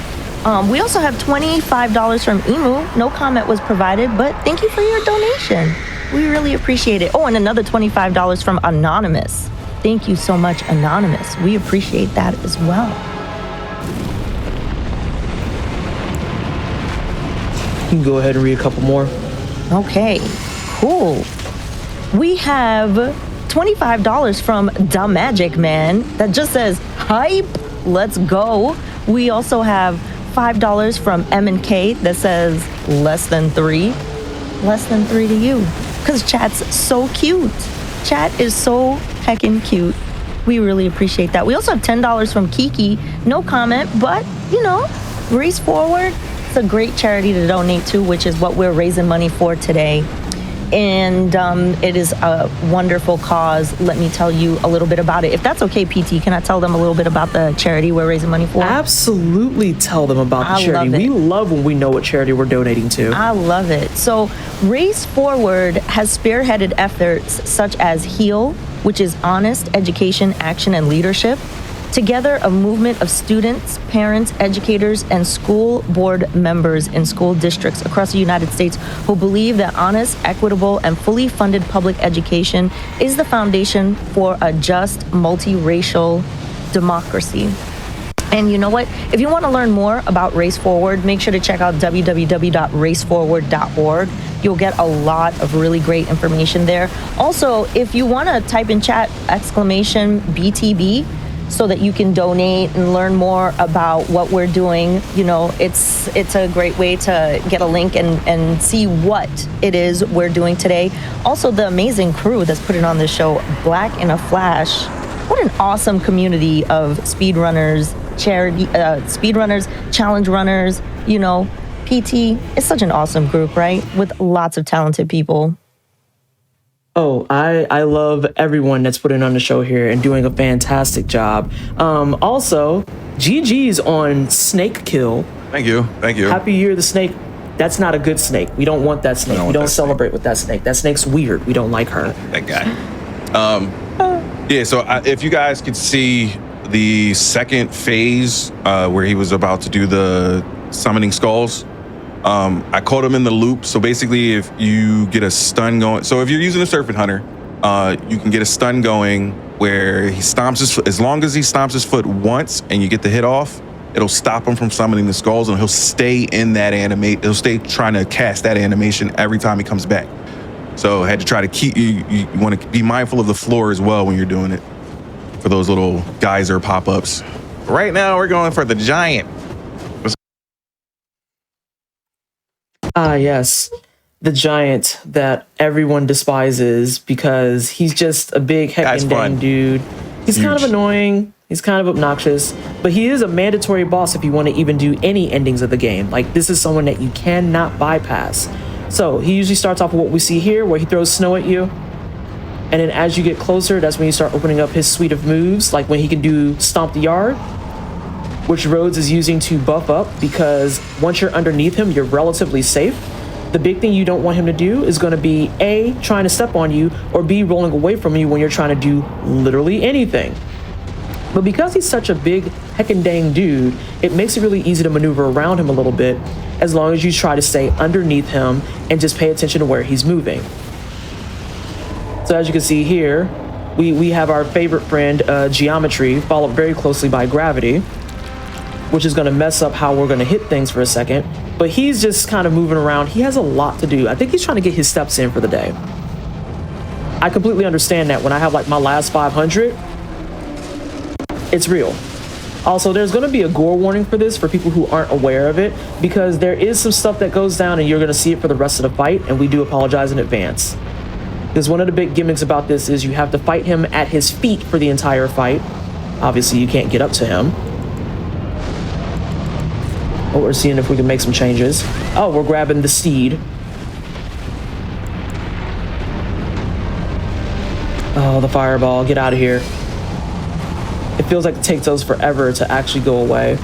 We also have $25 from Emu. No comment was provided, but thank you for your donation. We really appreciate it. Oh, and another $25 from Anonymous. Thank you so much, Anonymous. We appreciate that as well. You can go ahead and read a couple more. Okay, cool. We have $25 from Da Magic Man that just says, hype, let's go. We also have $5 from M&K that says, less than 3. Less than 3 to you. Because chat's so cute. Chat is so heckin' cute. We really appreciate that. We also have $10 from Kiki. No comment, but, Race Forward. It's a great charity to donate to, which is what we're raising money for today. And it is a wonderful cause. Let me tell you a little bit about it. If that's okay, PT, can I tell them a little bit about the charity we're raising money for? Absolutely tell them about the charity. We love when we know what charity we're donating to. I love it. So Race Forward has spearheaded efforts such as HEAL, which is honest education, action, and leadership. Together, a movement of students, parents, educators, and school board members in school districts across the United States who believe that honest, equitable, and fully funded public education is the foundation for a just, multiracial democracy. And you know what? If you want to learn more about Race Forward, make sure to check out www.raceforward.org. You'll get a lot of really great information there. Also, if you want to type in chat !BTB, so that you can donate and learn more about what we're doing. It's a great way to get a link and see what it is we're doing today. Also, the amazing crew that's putting on this show, Black in a Flash. What an awesome community of speedrunners, challenge runners, PT. It's such an awesome group, right? With lots of talented people. Oh, I love everyone that's putting on the show here and doing a fantastic job. Also, GG's on Snake Kill. Thank you. Happy Year the Snake. That's not a good snake. We don't want that snake. We don't celebrate with that snake. That snake's weird. We don't like her. That guy. So if you guys could see the second phase where he was about to do the summoning skulls, I caught him in the loop. So basically, if you get a stun going, so if you're using a Serpent Hunter, you can get a stun going where he stomps his foot. As long as he stomps his foot once and you get the hit off, it'll stop him from summoning the skulls, and he'll stay in that animate. He'll stay trying to cast that animation every time he comes back. So I had to try to keep you want to be mindful of the floor as well when you're doing it for those little geyser pop-ups. Right now, we're going for the giant. Yes. The giant that everyone despises because he's just a big heckin' dang dude. He's kind of annoying. He's kind of obnoxious, but he is a mandatory boss if you want to even do any endings of the game. Like, this is someone that you cannot bypass. So he usually starts off with what we see here, where he throws snow at you. And then as you get closer, that's when you start opening up his suite of moves, like when he can do Stomp the Yard, which Rhodes is using to buff up, because once you're underneath him, you're relatively safe. The big thing you don't want him to do is going to be A, trying to step on you, or B, rolling away from you when you're trying to do literally anything. But because he's such a big heckin' dang dude, it makes it really easy to maneuver around him a little bit, as long as you try to stay underneath him and just pay attention to where he's moving. So as you can see here, we have our favorite friend, Geometry, followed very closely by Gravity, which is going to mess up how we're going to hit things for a second. But he's just kind of moving around. He has a lot to do. I think he's trying to get his steps in for the day. I completely understand that when I have like my last 500, it's real. Also, there's going to be a gore warning for this for people who aren't aware of it, because there is some stuff that goes down and you're going to see it for the rest of the fight, and we do apologize in advance. Because one of the big gimmicks about this is you have to fight him at his feet for the entire fight. Obviously, you can't get up to him. But we're seeing if we can make some changes. Oh, we're grabbing the steed. Oh, the fireball. Get out of here. It feels like it takes us forever to actually go away.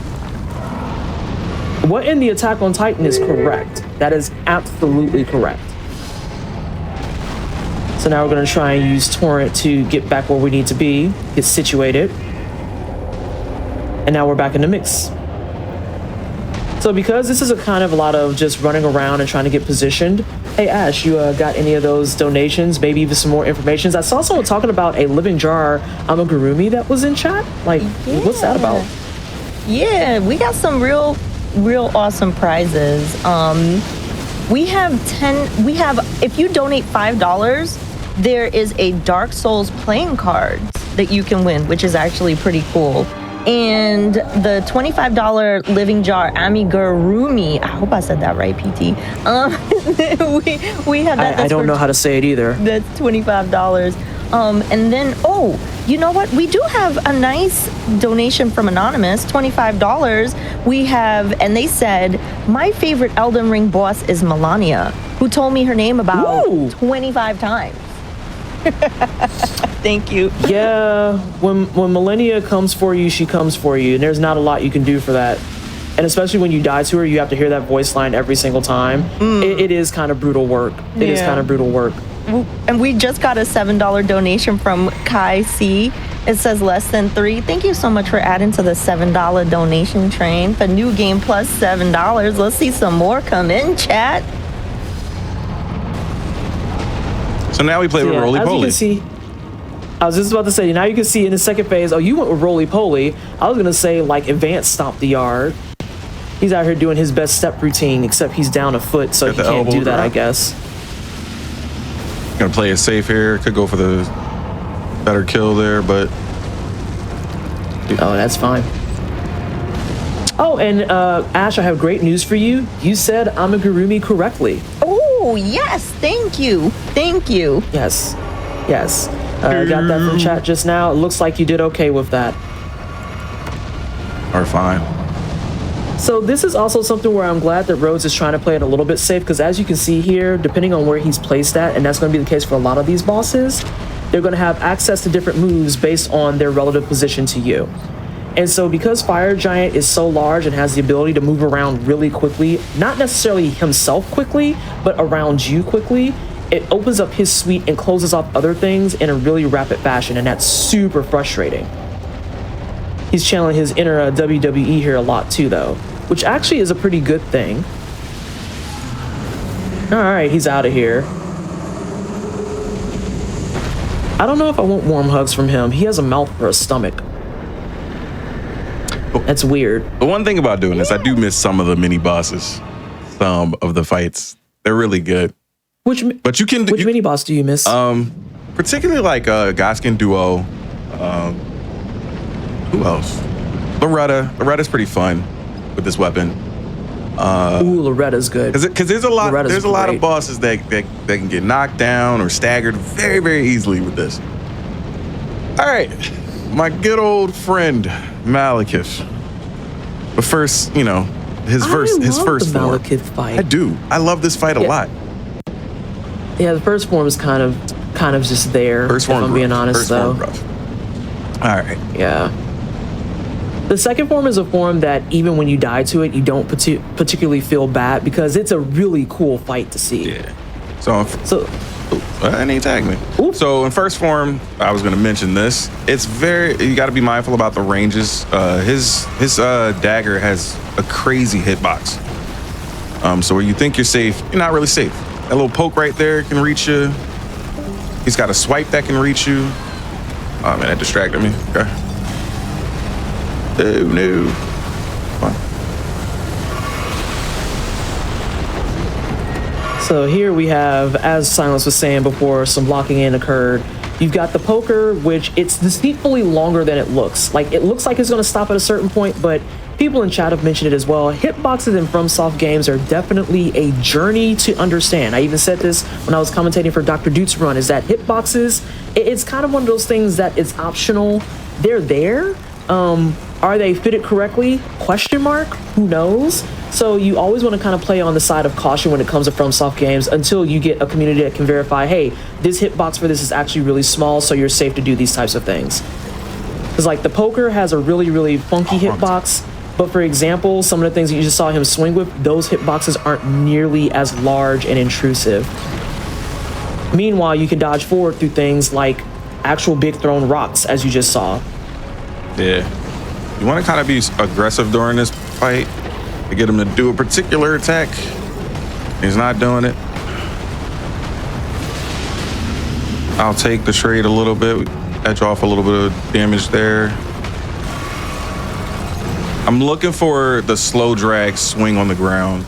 What in the Attack on Titan is correct. That is absolutely correct. So now we're going to try and use Torrent to get back where we need to be, get situated. And now we're back in the mix. So because this is a kind of a lot of just running around and trying to get positioned, hey Ash, you got any of those donations, maybe even some more information? I saw someone talking about a living jar amigurumi that was in chat. Like, what's that about? Yeah, we got some real awesome prizes. We have if you donate $5, there is a Dark Souls playing card that you can win, which is actually pretty cool. And the $25 Living Jar Amigurumi, I hope I said that right, PT. We have that. I don't know how to say it either. That's $25. And then, oh, you know what? We do have a nice donation from Anonymous, $25. We have, and they said, my favorite Elden Ring boss is Melania, who told me her name about 25 times. Thank you. Yeah, when Millennia comes for you, she comes for you, and there's not a lot you can do for that. And especially when you die to her, you have to hear that voice line every single time. It is kind of brutal work. It is kind of brutal work. And we just got a $7 donation from Kai C. It says less than 3. Thank you so much for adding to the $7 donation train. For New Game Plus $7. Let's see some more come in, chat. So now we play with Roly Poly. As you can see, I was just about to say, now you can see in the second phase, oh, you went with Roly Poly. I was going to say, like, Advanced Stomp the Yard. He's out here doing his best step routine, except he's down a foot, so he can't do that, I guess. Gonna play it safe here. Could go for the better kill there, but... Oh, that's fine. Oh, and Ash, I have great news for you. You said Amigurumi correctly. Oh, yes. Thank you. Thank you. Yes. Yes. I got that from chat just now. It looks like you did okay with that. Or fine. So this is also something where I'm glad that Rhodes is trying to play it a little bit safe, because as you can see here, depending on where he's placed at, and that's going to be the case for a lot of these bosses, they're going to have access to different moves based on their relative position to you. And so because Fire Giant is so large and has the ability to move around really quickly, not necessarily himself quickly, but around you quickly, it opens up his suite and closes off other things in a really rapid fashion, and that's super frustrating. He's channeling his inner WWE here a lot too, though, which actually is a pretty good thing. All right, he's out of here. I don't know if I want warm hugs from him. He has a mouth for a stomach. That's weird. The one thing about doing this, I do miss some of the mini bosses. Some of the fights, they're really good. Which mini boss do you miss? Particularly like Gaskin Duo. Who else? Loretta. Loretta's pretty fun with this weapon. Ooh, Loretta's good. Because there's a lot of bosses that can get knocked down or staggered very, very easily with this. All right, my good old friend Malekith. But first, you know, his first form. Malekith fight. I do. I love this fight a lot. Yeah, the first form is kind of just there. First form, if I'm being honest, though. All right. Yeah. The second form is a form that even when you die to it, you don't particularly feel bad, because it's a really cool fight to see. Yeah. So I didn't tag me. Oops. So in first form, I was going to mention this. It's you got to be mindful about the ranges. His dagger has a crazy hitbox. So where you think you're safe, you're not really safe. That little poke right there can reach you. He's got a swipe that can reach you. Oh man, that distracted me. Okay. Oh no. Fine. So here we have, as Silence was saying before, some locking in occurred. You've got the poker, which it's deceitfully longer than it looks. Like, it looks like it's going to stop at a certain point, but people in chat have mentioned it as well. Hitboxes in FromSoft games are definitely a journey to understand. I even said this when I was commentating for Dr. Dute's run, is that hitboxes, it's kind of one of those things that it's optional. They're there. Are they fitted correctly? Question mark? Who knows? So you always want to kind of play on the side of caution when it comes to FromSoft games until you get a community that can verify, hey, this hitbox for this is actually really small, so you're safe to do these types of things. Because like the poker has a really, really funky hitbox, but for example, some of the things that you just saw him swing with, those hitboxes aren't nearly as large and intrusive. Meanwhile, you can dodge forward through things like actual big thrown rocks, as you just saw. Yeah. You want to kind of be aggressive during this fight to get him to do a particular attack. He's not doing it. I'll take the trade a little bit, edge off a little bit of damage there. I'm looking for the slow drag swing on the ground.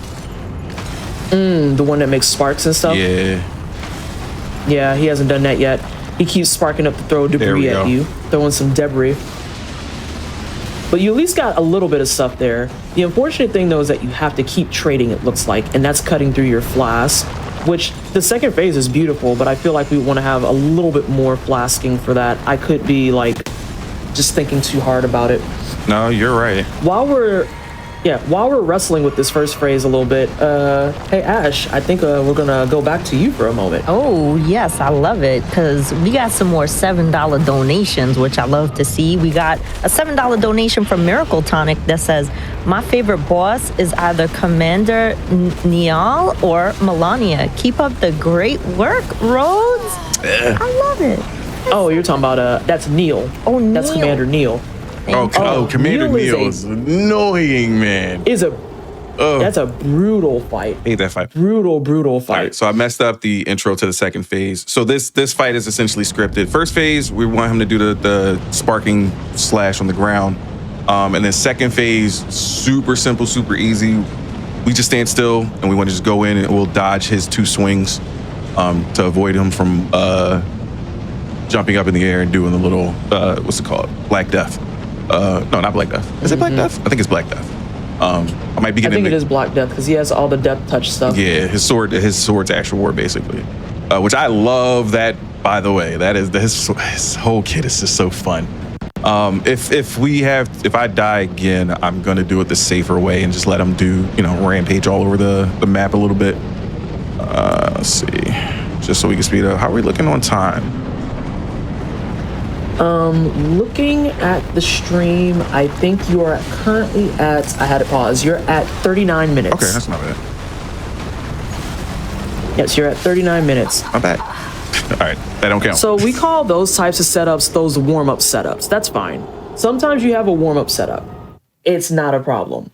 The one that makes sparks and stuff? Yeah, he hasn't done that yet. He keeps sparking up to throw debris at you, throwing some debris. But you at least got a little bit of stuff there. The unfortunate thing, though, is that you have to keep trading, it looks like, and that's cutting through your flask, which the second phase is beautiful, but I feel like we want to have a little bit more flasking for that. I could be, like, just thinking too hard about it. No, you're right. While we're wrestling with this first phrase a little bit, hey, Ash, I think we're going to go back to you for a moment. Oh, yes, I love it, because we got some more $7 donations, which I love to see. We got a $7 donation from Miracle Tonic that says, my favorite boss is either Commander Niall or Melania. Keep up the great work, Rhodes. I love it. Oh, you're talking about, that's Neil. Oh, Neil. That's Commander Neil. Commander Neil is annoying, man. That's a brutal fight. Hate that fight. Brutal fight. All right, so I messed up the intro to the second phase. So this fight is essentially scripted. First phase, we want him to do the sparking slash on the ground. And then second phase, super simple, super easy. We just stand still and we want to just go in and we'll dodge his 2 swings to avoid him from jumping up in the air and doing the little, what's it called? Black Death. No, not Black Death. Is it Black Death? I think it's Black Death. I might be getting. I think it is Black Death because he has all the Death Touch stuff. Yeah, his sword's actual war basically, which I love. That, by the way, that is his whole kit is just so fun. If I die again, I'm gonna do it the safer way and just let him do rampage all over the map a little bit. Let's see, just so we can speed up. How are we looking on time? Looking at the stream, I think you are currently at, I had it paused, you're at 39 minutes. Okay, that's not bad. Yes, you're at 39 minutes. Not bad. All right, that don't count. So we call those types of setups those warm-up setups. That's fine. Sometimes you have a warm-up setup. It's not a problem.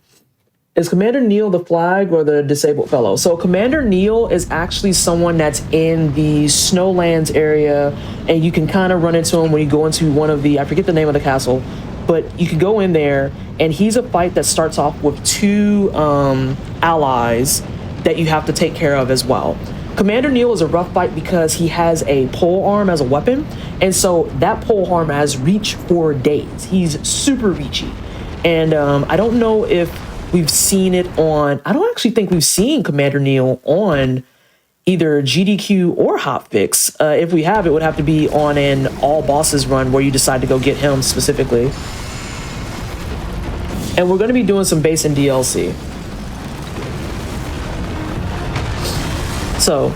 Is Commander Neil the flag or the disabled fellow? So Commander Neil is actually someone that's in the Snowlands area, and you can kind of run into him when you go into one of the, I forget the name of the castle, but you can go in there, and he's a fight that starts off with 2 allies that you have to take care of as well. Commander Neil is a rough fight because he has a pole arm as a weapon, and so that pole arm has reach for days. He's super reachy, and I don't know if we've seen it on, I don't actually think we've seen Commander Neil on either GDQ or Hotfix. If we have, it would have to be on an all bosses run where you decide to go get him specifically. And we're going to be doing some base and DLC. So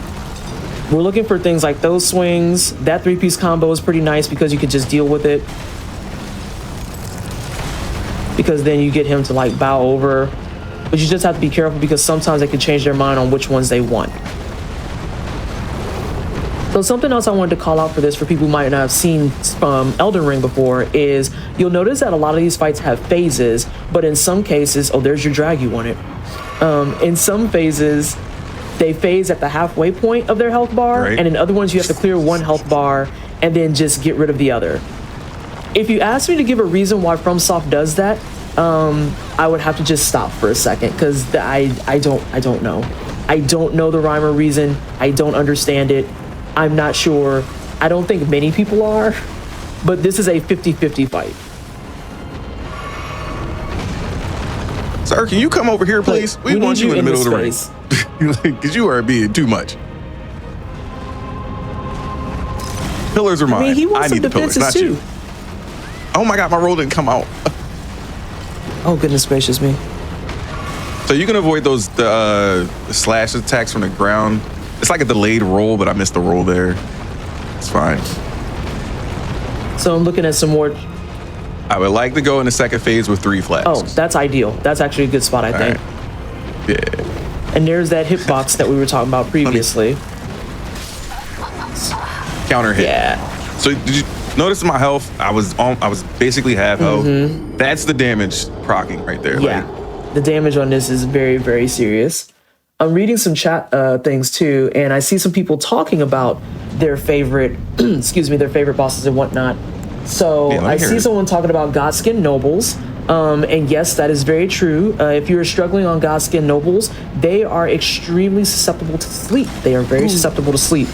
we're looking for things like those swings. That 3-piece combo is pretty nice because you can just deal with it. Because then you get him to like bow over, but you just have to be careful because sometimes they can change their mind on which ones they want. So something else I wanted to call out for this for people who might not have seen Elden Ring before is you'll notice that a lot of these fights have phases, but in some cases, oh, there's your drag, you want it. In some phases, they phase at the halfway point of their health bar, right. And in other ones, you have to clear one health bar and then just get rid of the other. If you ask me to give a reason why FromSoft does that, I would have to just stop for a second because I don't know. I don't know the rhyme or reason. I don't understand it. I'm not sure. I don't think many people are, but this is a 50-50 fight. Sir, can you come over here, please? We want you in the middle of the ring. Because you are being too much. Pillars are mine. I mean, he wants some defenses not too. You. Oh my God, my roll didn't come out. Oh, goodness gracious me. So you can avoid those slash attacks from the ground. It's like a delayed roll, but I missed the roll there. It's fine. So I'm looking at some more. I would like to go in the second phase with 3 flags. Oh, that's ideal. That's actually a good spot, I think. Right. Yeah. And there's that hitbox that we were talking about previously. Counter hit. Yeah. So did you notice my health? I was basically half health. Mm-hmm. That's the damage proccing right there. Yeah. The damage on this is very, very serious. I'm reading some chat things too, and I see some people talking about their favorite, their favorite bosses and whatnot. So yeah, I see someone talking about Godskin Nobles. And yes, that is very true. If you're struggling on Godskin Nobles, they are extremely susceptible to sleep. They are very susceptible to sleep.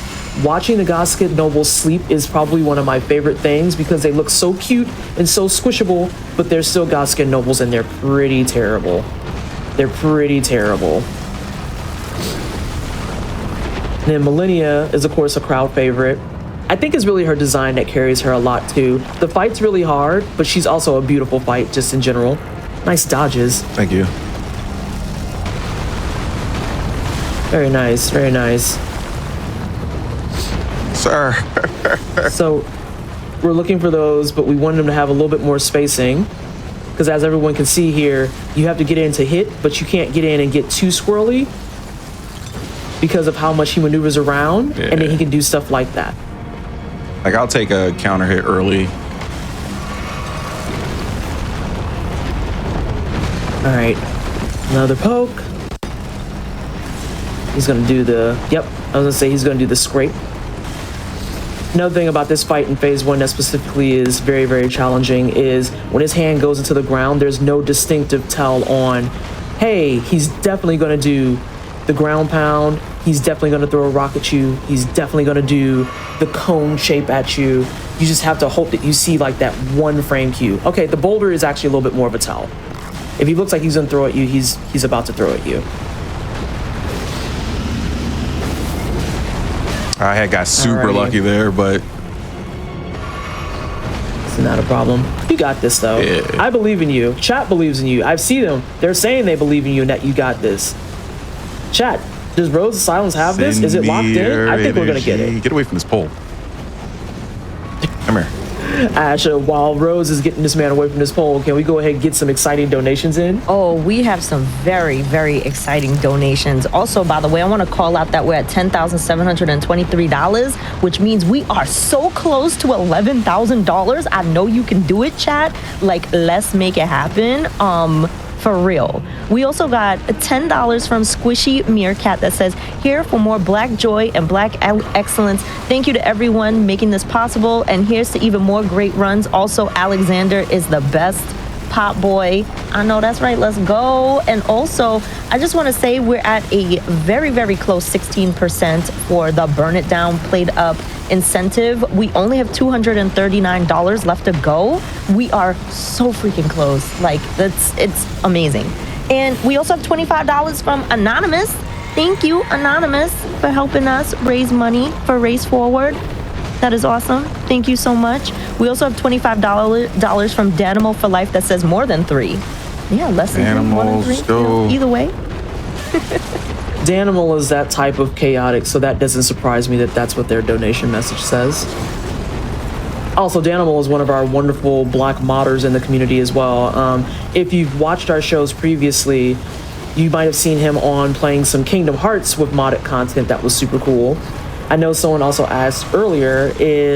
Watching the Godskin Nobles sleep is probably one of my favorite things because they look so cute and so squishable, but they're still Godskin Nobles and they're pretty terrible. They're pretty terrible. And then Millennia is, of course, a crowd favorite. I think it's really her design that carries her a lot too. The fight's really hard, but she's also a beautiful fight just in general. Nice dodges. Thank you. Very nice, very nice. Sir. So we're looking for those, but we wanted them to have a little bit more spacing. Because as everyone can see here, you have to get in to hit, but you can't get in and get too squirrely because of how much he maneuvers around, and then he can do stuff like that. Like, I'll take a counter hit early. All right, another poke. He's gonna do the, yep, I was gonna say he's gonna do the scrape. Another thing about this fight in phase 1 that specifically is very, very challenging is when his hand goes into the ground, there's no distinctive tell on, hey, he's definitely gonna do the ground pound. He's definitely going to throw a rock at you. He's definitely going to do the cone shape at you. You just have to hope that you see like that one frame cue. Okay, the boulder is actually a little bit more of a tell. If he looks like he's going to throw at you, he's about to throw at you. I had got super lucky there, but it's not a problem. You got this though. Yeah. I believe in you. Chat believes in you. I've seen them. They're saying they believe in you and that you got this. Chat. Does Roads of Silence have this? Is it locked in? I think we're gonna get it. Get away from this pole. Come here. Ash, while Rose is getting this man away from this pole, can we go ahead and get some exciting donations in? Oh, we have some very, very exciting donations. Also, by the way, I want to call out that we're at $10,723, which means we are so close to $11,000. I know you can do it, chat. Like, let's make it happen. For real. We also got $10 from Squishy Meerkat that says, here for more black joy and black excellence. Thank you to everyone making this possible. And here's to even more great runs. Also, Alexander is the best pop boy. I know that's right. Let's go. And also, I just want to say we're at a very, very close 16% for the Burn It Down Played Up incentive. We only have $239 left to go. We are so freaking close. Like, it's amazing. And we also have $25 from Anonymous. Thank you, Anonymous, for helping us raise money for Race Forward. That is awesome. Thank you so much. We also have $25 from Danimal for Life that says more than 3. Yeah, less than 3, more than 3. You know, either way. Danimal is that type of chaotic, so that doesn't surprise me that that's what their donation message says. Also, Danimal is one of our wonderful black modders in the community as well. If you've watched our shows previously, you might have seen him on playing some Kingdom Hearts with modded content that was super cool. I know someone also asked earlier,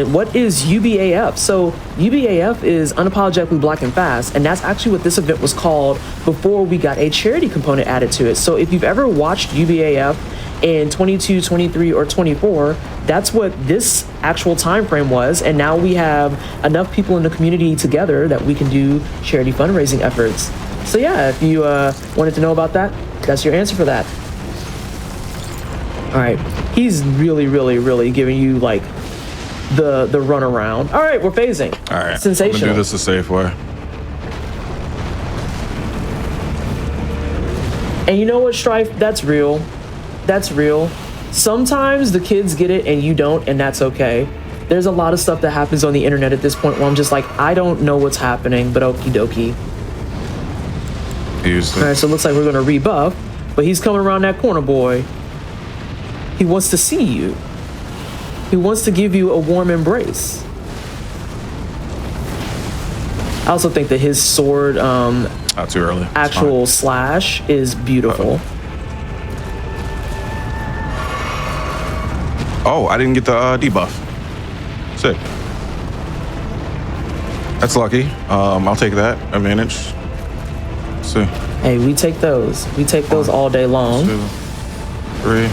what is UBAF? So UBAF is Unapologetically Black and Fast, and that's actually what this event was called before we got a charity component added to it. So if you've ever watched UBAF in 22, 23, or 24, that's what this actual time frame was, and now we have enough people in the community together that we can do charity fundraising efforts. So yeah, if you wanted to know about that, that's your answer for that. All right, he's really, really, really giving you like the run around. All right, we're phasing. All right, sensational. I'm gonna do this a safe way. And you know what, Strife? That's real. That's real. Sometimes the kids get it and you don't, and that's okay. There's a lot of stuff that happens on the internet at this point where I'm just like, I don't know what's happening, but okie dokie. All right, so it looks like we're gonna rebuff, but he's coming around that corner, boy. He wants to see you. He wants to give you a warm embrace. I also think that his sword, not too early. Actual slash is beautiful. Oh, I didn't get the debuff. Sick. That's lucky. I'll take that advantage. Let's see. Hey, we take those. We take those all day long. 2, 3.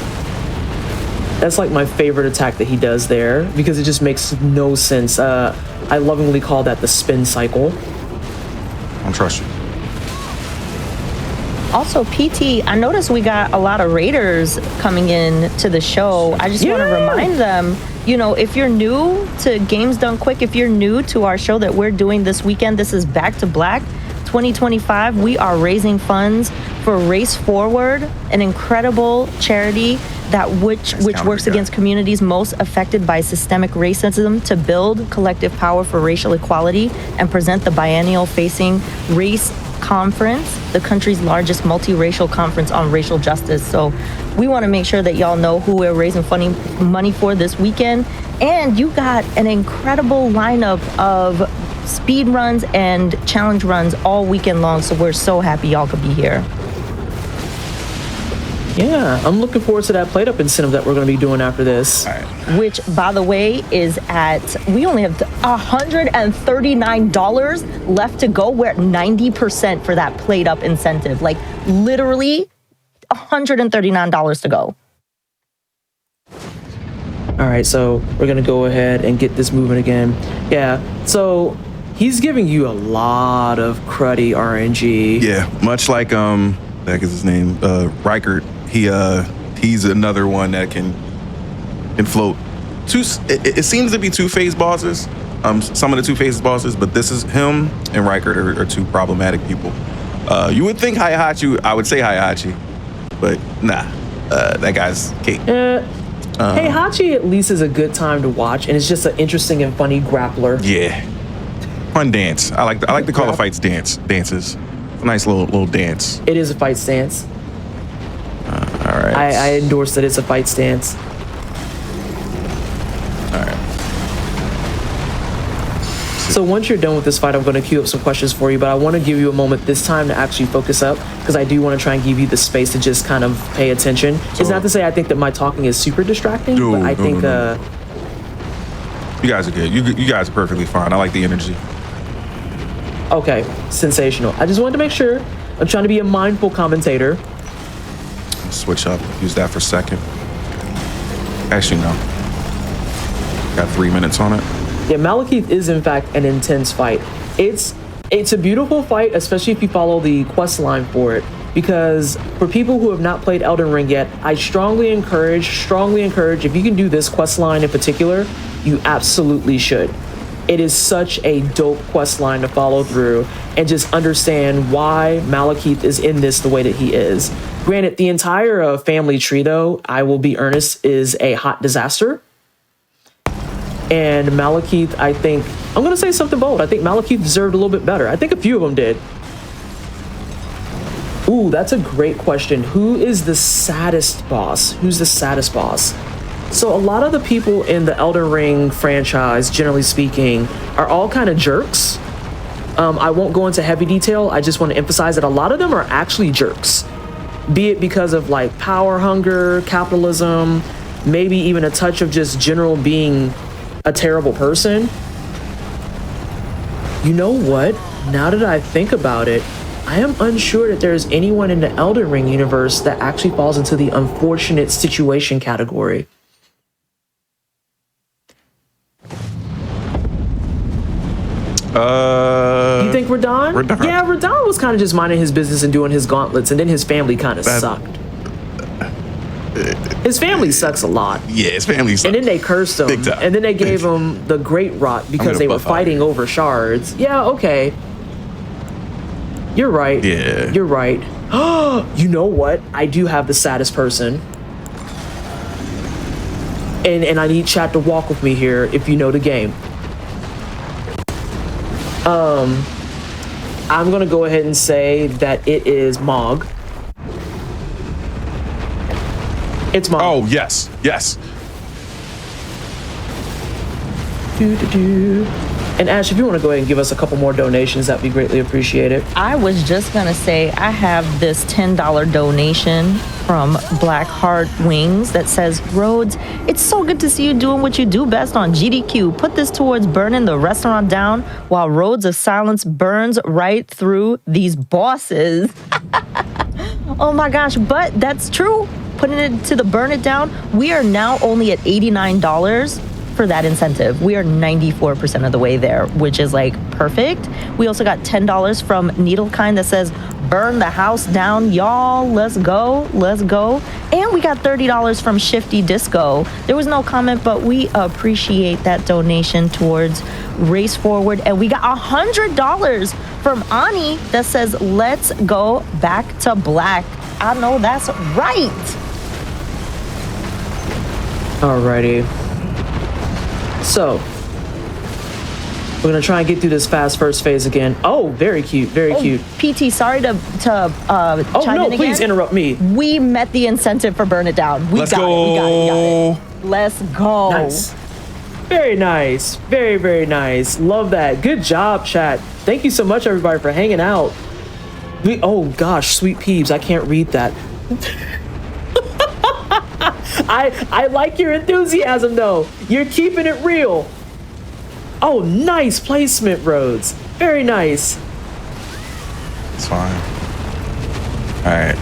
That's like my favorite attack that he does there because it just makes no sense. I lovingly call that the spin cycle. I don't trust you. Also, PT, I noticed we got a lot of raiders coming in to the show. I just want to remind them, you know, if you're new to Games Done Quick, if you're new to our show that we're doing this weekend, this is Back to Black 2025. We are raising funds for Race Forward, an incredible charity which works against communities most affected by systemic racism to build collective power for racial equality and present the biennial facing race conference, the country's largest multiracial conference on racial justice. So we want to make sure that y'all know who we're raising money for this weekend. And you got an incredible lineup of speed runs and challenge runs all weekend long. So we're so happy y'all could be here. Yeah, I'm looking forward to that plate up incentive that we're going to be doing after this. All right. Which, by the way, is we only have $139 left to go. We're at 90% for that plate up incentive. Like, literally $139 to go. All right, so we're going to go ahead and get this moving again. Yeah, so he's giving you a lot of cruddy RNG. Yeah, much like, that is his name, Reichert. He's another one that can float. It seems to be two-phase bosses. Some of the two-phase bosses, but this is him and Reichert are two problematic people. You would think Heihachi, I would say Heihachi, but nah, that guy's cake. Heihachi at least is a good time to watch, and it's just an interesting and funny grappler. Yeah, fun dance. I like to call the fights dances. It's a nice little dance. It is a fight stance. All right. I endorse that it's a fight stance. All right. So once you're done with this fight, I'm going to queue up some questions for you, but I want to give you a moment this time to actually focus up, because I do want to try and give you the space to just kind of pay attention. It's not to say I think that my talking is super distracting, but I think... You guys are good. You guys are perfectly fine. I like the energy. Okay, sensational. I just wanted to make sure. I'm trying to be a mindful commentator. Switch up. Use that for a second. Actually, no. Got 3 minutes on it. Yeah, Malekith is in fact an intense fight. It's a beautiful fight, especially if you follow the quest line for it. Because for people who have not played Elden Ring yet, I strongly encourage, if you can do this quest line in particular, you absolutely should. It is such a dope quest line to follow through and just understand why Malekith is in this the way that he is. Granted, the entire family tree, though, I will be earnest, is a hot disaster. And Malekith, I think, I'm going to say something bold. I think Malekith deserved a little bit better. I think a few of them did. Ooh, that's a great question. Who is the saddest boss? Who's the saddest boss? So a lot of the people in the Elden Ring franchise, generally speaking, are all kind of jerks. I won't go into heavy detail. I just want to emphasize that a lot of them are actually jerks. Be it because of like power hunger, capitalism, maybe even a touch of just general being a terrible person. You know what? Now that I think about it, I am unsure that there's anyone in the Elden Ring universe that actually falls into the unfortunate situation category. You think Radahn? Yeah, Radahn was kind of just minding his business and doing his gauntlets, and then his family kind of sucked. His family sucks a lot. Yeah, his family sucks. And then they cursed him. Big time. And then they gave him the Great Rot because they were fighting over shards. Yeah, okay. You're right. Yeah. You're right. You know what? I do have the saddest person. And I need chat to walk with me here if you know the game. I'm gonna go ahead and say that it is Mog. It's Mog. Oh, yes. Yes. And Ash, if you want to go ahead and give us a couple more donations, that'd be greatly appreciated. I was just gonna say I have this $10 donation from Blackheart Wings that says, Rhodes, it's so good to see you doing what you do best on GDQ. Put this towards burning the restaurant down while Roads of Silence burns right through these bosses. Oh my gosh, but that's true. Putting it to the burn it down. We are now only at $89 for that incentive. We are 94% of the way there, which is like perfect. We also got $10 from Needlekind that says, burn the house down, y'all. Let's go. Let's go. And we got $30 from Shifty Disco. There was no comment, but we appreciate that donation towards Race Forward. And we got $100 from Ani that says, let's go back to black. I know that's right. Alrighty. So, we're gonna try and get through this fast first phase again. Oh, very cute, very cute. PT, sorry to oh chime no, in please again. interrupt me. We met the incentive for Burn It Down. Let's go. Let's go. Nice. Very nice. Very, very nice. Love that. Good job, chat. Thank you so much, everybody, for hanging out. Oh gosh, sweet peeps. I can't read that. I like your enthusiasm though. You're keeping it real. Oh, nice placement, Rhodes. Very nice. It's fine. All right.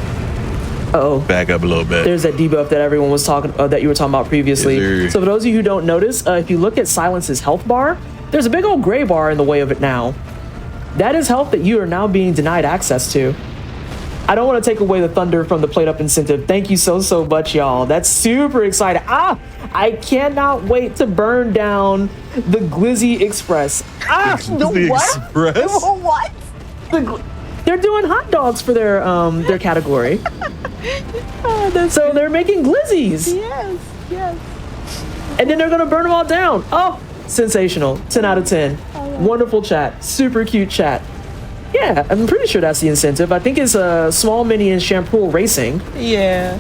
Uh-oh. Back up a little bit. There's that debuff that everyone was talking that you were talking about previously. Yes, so for those of you who don't notice, if you look at Silence's health bar, there's a big old gray bar in the way of it now. That is health that you are now being denied access to. I don't want to take away the thunder from the plate up incentive. Thank you so much, y'all. That's super exciting. I cannot wait to burn down the Glizzy Express. The Express? What? They're doing hot dogs for their category. So they're making glizzies. Yes. And then they're gonna burn them all down. Oh, sensational. 10 out of 10. Wonderful chat. Super cute chat. Yeah, I'm pretty sure that's the incentive. I think it's a small mini and shampoo racing. Yeah.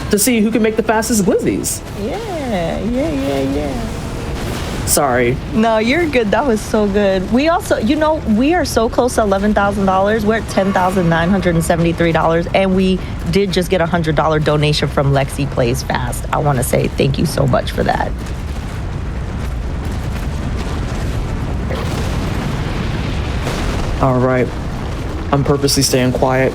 To see who can make the fastest glizzies. Yeah. Sorry. No, you're good. That was so good. We also, we are so close to $11,000. We're at $10,973, and we did just get a $100 donation from Lexi Plays Fast. I want to say thank you so much for that. All right. I'm purposely staying quiet.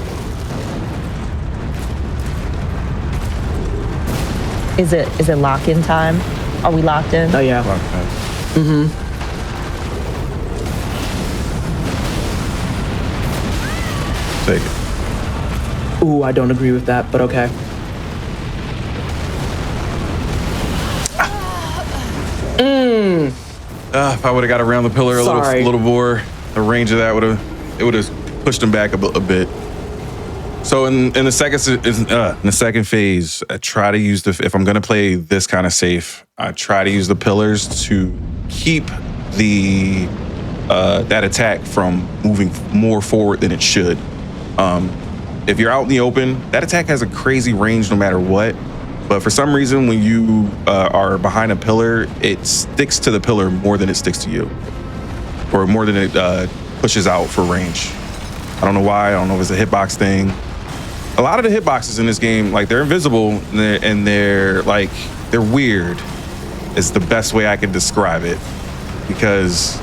Is it lock-in time? Are we locked in? Oh, yeah. Mm-hmm. Take it. Ooh, I don't agree with that, but okay. If I would have got around the pillar a little more, the range of that would have pushed him back a bit. So in the second phase, I try to use if I'm gonna play this kind of safe, I try to use the pillars to keep the that attack from moving more forward than it should. If you're out in the open, that attack has a crazy range no matter what. But for some reason, when you are behind a pillar, it sticks to the pillar more than it sticks to you, or more than it pushes out for range. I don't know why. I don't know if it's a hitbox thing. A lot of the hitboxes in this game, like they're invisible and they're weird. Is the best way I can describe it, because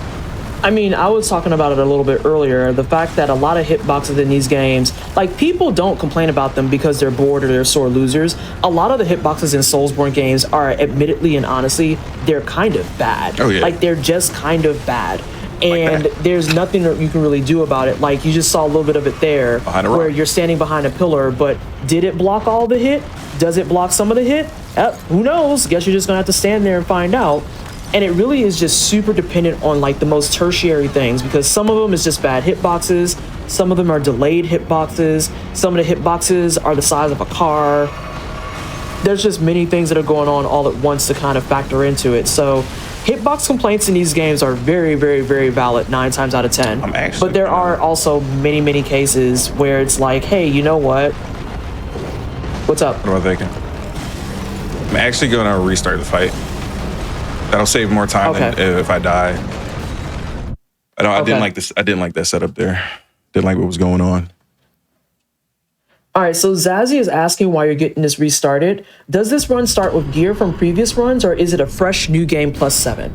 I mean, I was talking about it a little bit earlier. The fact that a lot of hitboxes in these games, like people don't complain about them because they're bored or they're sore losers. A lot of the hitboxes in Soulsborne games are, admittedly and honestly, they're kind of bad. Oh, yeah. Like they're just kind of bad. And there's nothing that you can really do about it. Like you just saw a little bit of it there where you're standing behind a pillar, but did it block all the hit? Does it block some of the hit? Who knows? Guess you're just gonna have to stand there and find out. And it really is just super dependent on like the most tertiary things, because some of them is just bad hitboxes. Some of them are delayed hitboxes. Some of the hitboxes are the size of a car. There's just many things that are going on all at once to kind of factor into it. So hitbox complaints in these games are very, very, very valid 9 times out of 10. But there are also many, many cases where it's like, hey, you know what? What's up? What am I thinking? I'm actually going to restart the fight. That'll save more time than if I die. I didn't like this. I didn't like that setup there. Didn't like what was going on. All right, so Zazzy is asking why you're getting this restarted. Does this run start with gear from previous runs, or is it a fresh new game plus 7?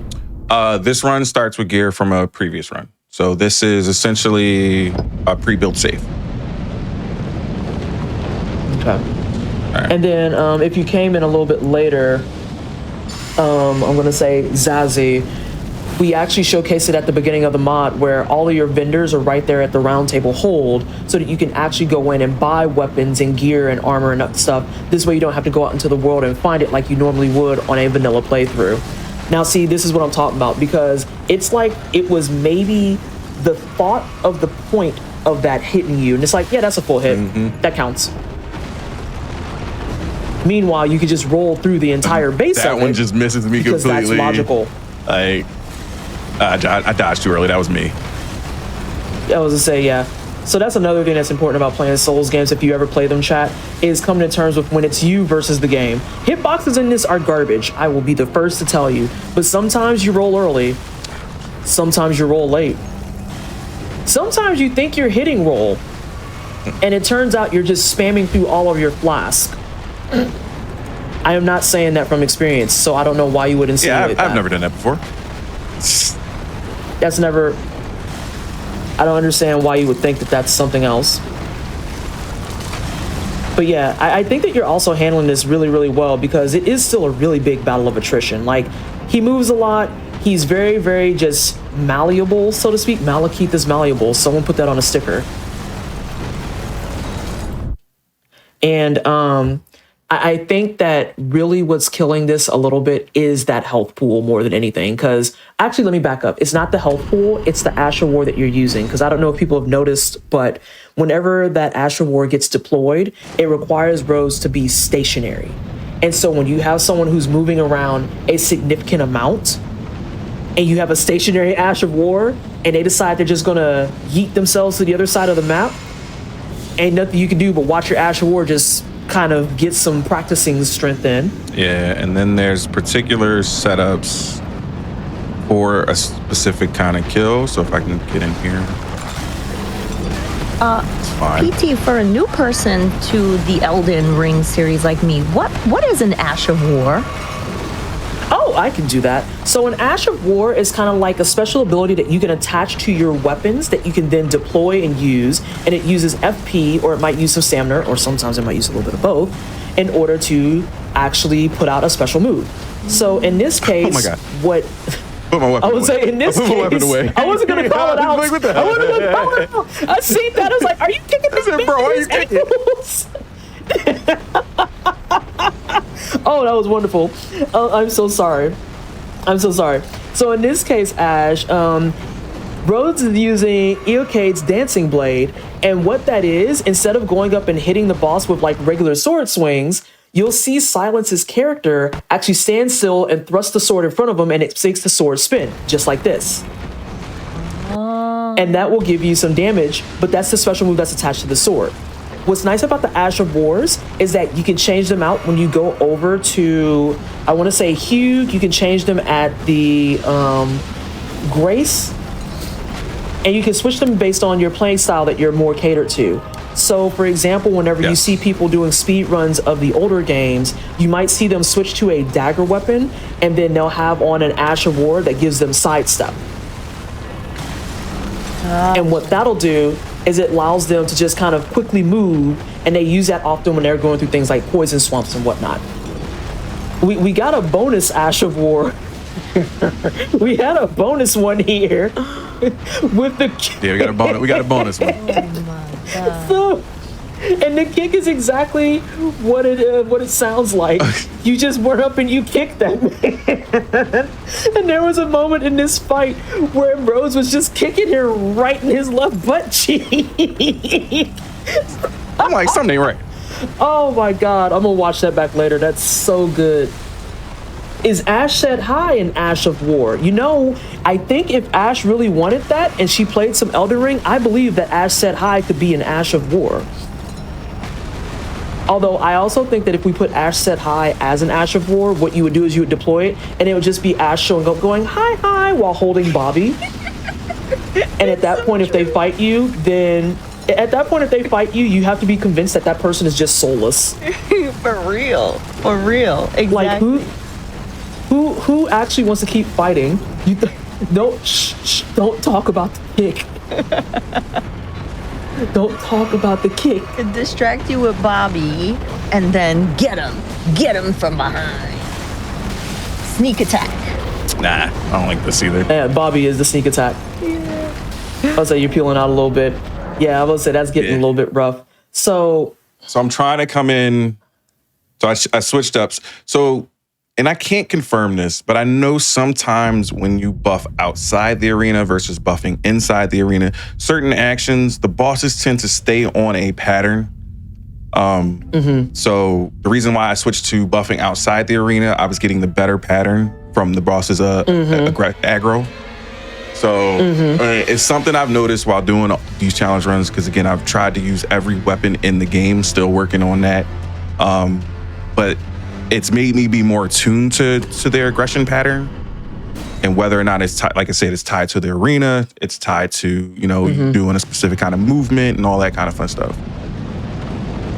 This run starts with gear from a previous run. So this is essentially a pre-built save. Okay. Right. And then if you came in a little bit later, I'm gonna say Zazie, we actually showcased it at the beginning of the mod where all of your vendors are right there at the round table hold so that you can actually go in and buy weapons and gear and armor and stuff. This way you don't have to go out into the world and find it like you normally would on a vanilla playthrough. Now see, this is what I'm talking about, because it's like it was maybe the thought of the point of that hitting you, and it's like, yeah, that's a full hit. That counts. Meanwhile, you could just roll through the entire base of it. That one just misses me because completely. That's logical. Like, I dodged too early. That was me. I was to say, yeah. So that's another thing that's important about playing Souls games, if you ever play them, chat, is coming to terms with when it's you versus the game. Hitboxes in this are garbage. I will be the first to tell you. But sometimes you roll early. Sometimes you roll late. Sometimes you think you're hitting roll. And it turns out you're just spamming through all of your flask. I am not saying that from experience, so I don't know why you would insinuate that. I've never done that before. That's never... I don't understand why you would think that that's something else. But yeah, I think that you're also handling this really, really well, because it is still a really big battle of attrition. Like, he moves a lot. He's very, very just malleable, so to speak. Malekith is malleable. Someone put that on a sticker. And I think that really what's killing this a little bit is that health pool more than anything. Because actually, let me back up. It's not the health pool. It's the Ash of War that you're using. Because I don't know if people have noticed, but whenever that Ash of War gets deployed, it requires rows to be stationary. And so when you have someone who's moving around a significant amount, and you have a stationary Ash of War, and they decide they're just going to yeet themselves to the other side of the map, ain't nothing you can do but watch your Ash of War just kind of get some practicing strength in. Yeah, and then there's particular setups for a specific kind of kill. So if I can get in here, it's fine. PT, for a new person to the Elden Ring series like me, what is an Ash of War? Oh, I can do that. So an Ash of War is kind of like a special ability that you can attach to your weapons that you can then deploy and use. And it uses FP, or it might use some stamina, or sometimes it might use a little bit of both, in order to actually put out a special move. So in this case, oh my God. What... Put my weapon I would away. say in this case, I wasn't going to call it out. I wasn't going to call it out. I seen that. I was like, are you kicking this man? Bro, why are you kicking? Oh, that was wonderful. I'm so sorry. I'm so sorry. So in this case, Ash, Rhodes is using Eocade's Dancing Blade. And what that is, instead of going up and hitting the boss with like regular sword swings, you'll see Silence's character actually stand still and thrust the sword in front of him, and it makes the sword spin, just like this. And that will give you some damage, but that's the special move that's attached to the sword. What's nice about the Ash of Wars is that you can change them out when you go over to, I want to say Hugh, you can change them at the Grace, and you can switch them based on your playing style that you're more catered to. So, for example, whenever you see people doing speed runs of the older games, you might see them switch to a dagger weapon, and then they'll have on an Ash of War that gives them sidestep. And what that'll do is it allows them to just kind of quickly move, and they use that often when they're going through things like poison swamps and whatnot. We got a bonus Ash of War. We had a bonus one here with the yeah, we got a bonus one. Oh my God. So, and the kick is exactly what it sounds like. You just went up and you kicked that man. And there was a moment in this fight where Rose was just kicking him right in his left butt cheek. I'm like, something ain't right. Oh my God, I'm gonna watch that back later. That's so good. Is AshSaidHi an Ash of War? You know, I think if Ash really wanted that and she played some Elden Ring, I believe that AshSaidHi could be an Ash of War. Although I also think that if we put AshSaidHi as an Ash of War, what you would do is you would deploy it, and it would just be Ash showing up going, hi, hi, while holding Bobby. And at that point, if they fight you, then... At that point, if they fight you, you have to be convinced that that person is just soulless. For real. For real. Exactly. Like, who actually wants to keep fighting? Don't talk about the kick. Don't talk about the kick. Distract you with Bobby, and then get him from behind. sneak attack. Nah, I don't like this either. Yeah, Bobby is the sneak attack. Yeah. I was like, you're peeling out a little bit. Yeah, I was say that's getting a little bit rough. So I'm trying to come in. So I switched up. So, and I can't confirm this, but I know sometimes when you buff outside the arena versus buffing inside the arena, certain actions, the bosses tend to stay on a pattern. So the reason why I switched to buffing outside the arena, I was getting the better pattern from the boss's aggro. So it's something I've noticed while doing these challenge runs, because again, I've tried to use every weapon in the game, still working on that. But it's made me be more attuned to their aggression pattern, and whether or not it's like I said, it's tied to the arena, it's tied to, you know, doing a specific kind of movement and all that kind of fun stuff.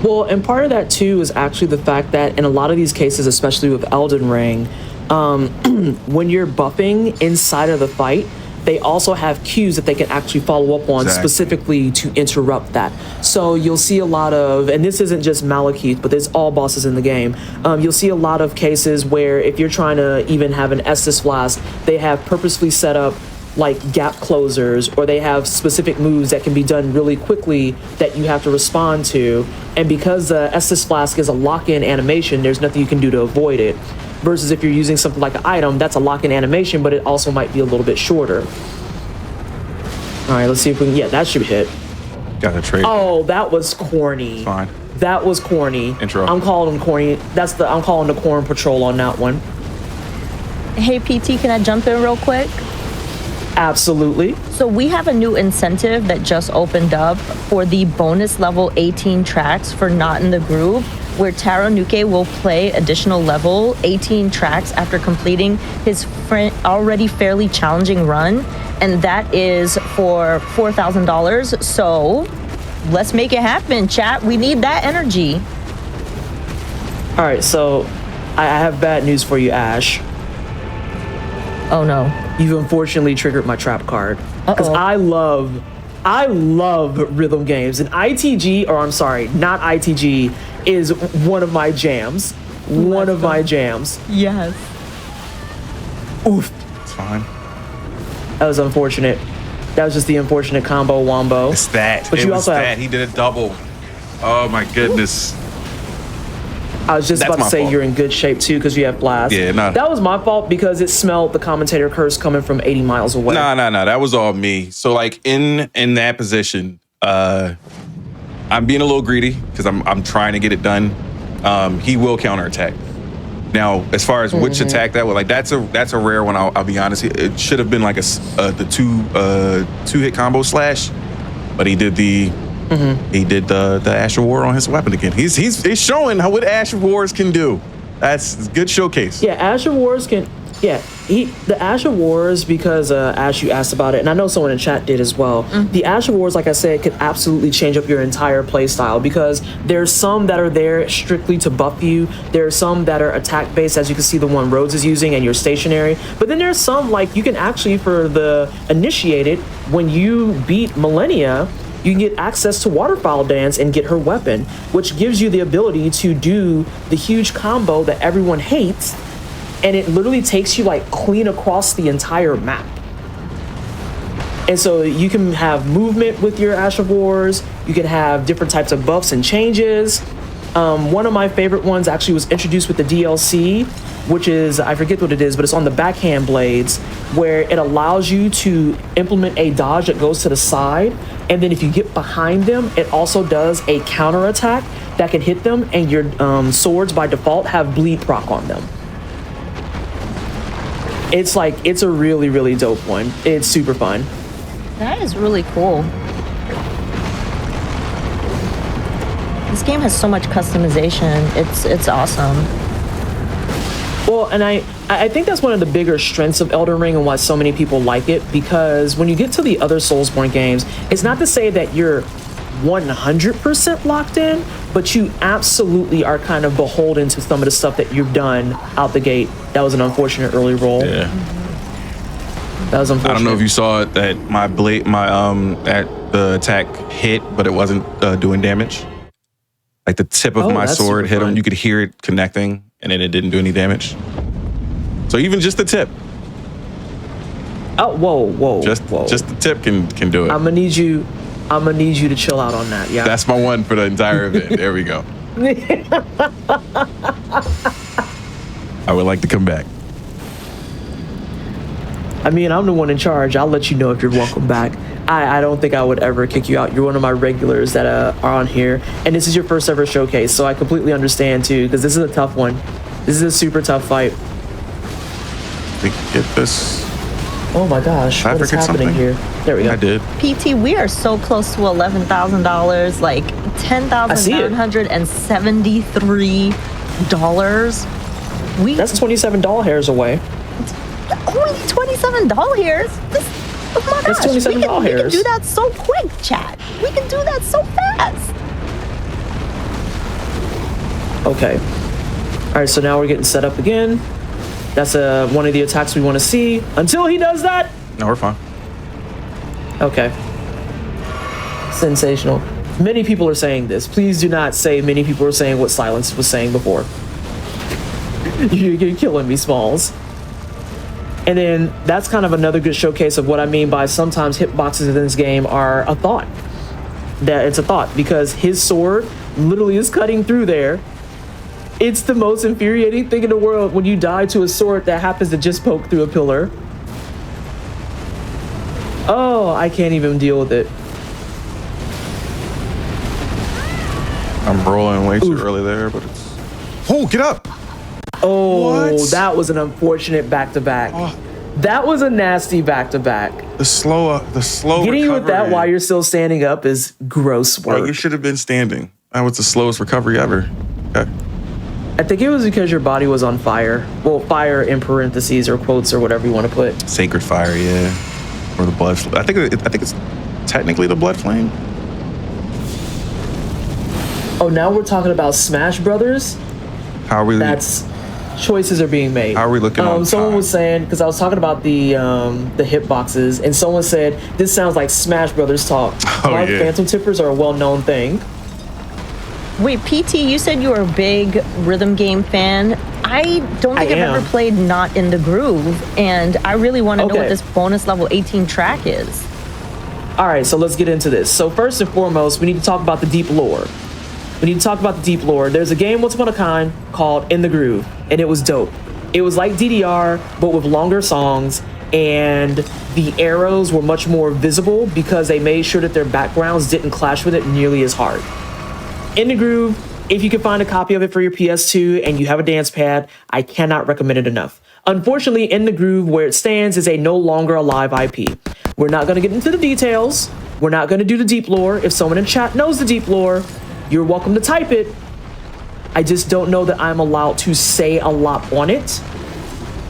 Well, and part of that too is actually the fact that in a lot of these cases, especially with Elden Ring, when you're buffing inside of the fight, they also have cues that they can actually follow up on specifically to interrupt that. So you'll see a lot of, and this isn't just Malekith, but there's all bosses in the game. You'll see a lot of cases where if you're trying to even have an Estus Flask, they have purposefully set up like gap closers, or they have specific moves that can be done really quickly that you have to respond to. And because the Estus Flask is a lock-in animation, there's nothing you can do to avoid it. Versus if you're using something like an item, that's a lock-in animation, but it also might be a little bit shorter. All right, let's see if we can, yeah, that should hit. Got a trade. Oh, that was corny. Fine. That was corny. Intro. I'm calling them corny. I'm calling the corn patrol on that one. Hey, PT, can I jump in real quick? Absolutely. So we have a new incentive that just opened up for the bonus level 18 tracks for Not in the Groove, where Taro Nuke will play additional level 18 tracks after completing his already fairly challenging run, and that is for $4,000. So let's make it happen, chat. We need that energy. All right, so I have bad news for you, Ash. Oh no. You've unfortunately triggered my trap card. Because I love rhythm games. And ITG, or I'm sorry, not ITG, is one of my jams. One of my jams. Yes. Oof. It's fine. That was unfortunate. That was just the unfortunate combo wombo. It's that. But it you was also that. He did a double. Oh my goodness. I was just about to say you're in good shape too because you have blast. Yeah, no. That was my fault because it smelled the commentator curse coming from 80 miles away. No. That was all me. So like in that position, I'm being a little greedy because I'm trying to get it done. He will counterattack. Now, as far as which attack that was, like that's a rare one. I'll be honest. It should have been like the two hit combo slash, but he did the. He did the Ash of War on his weapon again. He's showing what Ash of Wars can do. That's a good showcase. Yeah, Ash of Wars can. Yeah, the Ash of Wars, because Ash, you asked about it, and I know someone in chat did as well. The Ash of Wars, like I said, could absolutely change up your entire play style because there's some that are there strictly to buff you. There are some that are attack based, as you can see the one Rhodes is using, and you're stationary. But then there's some like you can actually, for the initiated, when you beat Millennia, you can get access to Waterfowl Dance and get her weapon, which gives you the ability to do the huge combo that everyone hates, and it literally takes you like clean across the entire map. And so you can have movement with your Ash of Wars, you can have different types of buffs and changes. One of my favorite ones actually was introduced with the DLC, which is, I forget what it is, but it's on the backhand blades, where it allows you to implement a dodge that goes to the side, and then if you get behind them, it also does a counter attack that can hit them, and your swords by default have bleed proc on them. It's a really, really dope one. It's super fun. That is really cool. This game has so much customization. It's awesome. Well, and I think that's one of the bigger strengths of Elden Ring and why so many people like it, because when you get to the other Soulsborne games, it's not to say that you're 100% locked in, but you absolutely are kind of beholden to some of the stuff that you've done out the gate. That was an unfortunate early roll. Yeah. That was unfortunate. I don't know if you saw it, that my the attack hit, but it wasn't doing damage. Like the tip of my sword hit him. You could hear it connecting, and then it didn't do any damage. So even just the tip. Oh, whoa. Just the tip can do it. I'm gonna need you to chill out on that. Yeah. That's my one for the entire event. There we go. I would like to come back. I mean, I'm the one in charge. I'll let you know if you're welcome back. I don't think I would ever kick you out. You're one of my regulars that are on here. And this is your first ever showcase, so I completely understand too, because this is a tough one. This is a super tough fight. We can get this. Oh my gosh, what is happening here? There we go. I did. PT, we are so close to $11,000, like $10,973. That's 27 doll hairs away. Only 27 doll hairs? Oh my gosh, That's 27 doll hairs. We can do that so quick, chat. We can do that so fast. Okay. All right, so now we're getting set up again. That's one of the attacks we want to see. Until he does that. No, we're fine. Okay. Sensational. Many people are saying this. Please do not say many people are saying what Silence was saying before. You're killing me, Smalls. And then that's kind of another good showcase of what I mean by sometimes hitboxes in this game are a thought. That it's a thought, because his sword literally is cutting through there. It's the most infuriating thing in the world when you die to a sword that happens to just poke through a pillar. Oh, I can't even deal with it. I'm rolling way too early there, but it's... Oh, get up! Oh, What? that was an unfortunate back-to-back. Oh. That was a nasty back-to-back. The slow Getting you with that while you're still standing up is gross work. Like, you should have been standing. That was the slowest recovery ever. Okay. I think it was because your body was on fire. Well, fire in parentheses or quotes or whatever you want to put. Sacred fire, yeah. Or the blood. I think it's technically the blood flame. Oh, now we're talking about Smash Brothers. How are we? That's choices are being made. How are we looking on someone time? was saying, because I was talking about the hitboxes, and someone said this sounds like Smash Brothers talk. Oh, yeah. Phantom tippers are a well-known thing. Wait, PT, you said you were a big rhythm game fan. I don't think I've ever played Not in the Groove, and I really want to know what this bonus level 18 track is. All right, so let's get into this. So first and foremost, we need to talk about the deep lore. There's a game once upon a kind called In the Groove, and it was dope. It was like DDR, but with longer songs, and the arrows were much more visible because they made sure that their backgrounds didn't clash with it nearly as hard. In the Groove, if you can find a copy of it for your PS2 and you have a dance pad, I cannot recommend it enough. Unfortunately, In the Groove, where it stands, is a no longer alive IP. We're not going to get into the details. We're not going to do the deep lore. If someone in chat knows the deep lore, you're welcome to type it. I just don't know that I'm allowed to say a lot on it.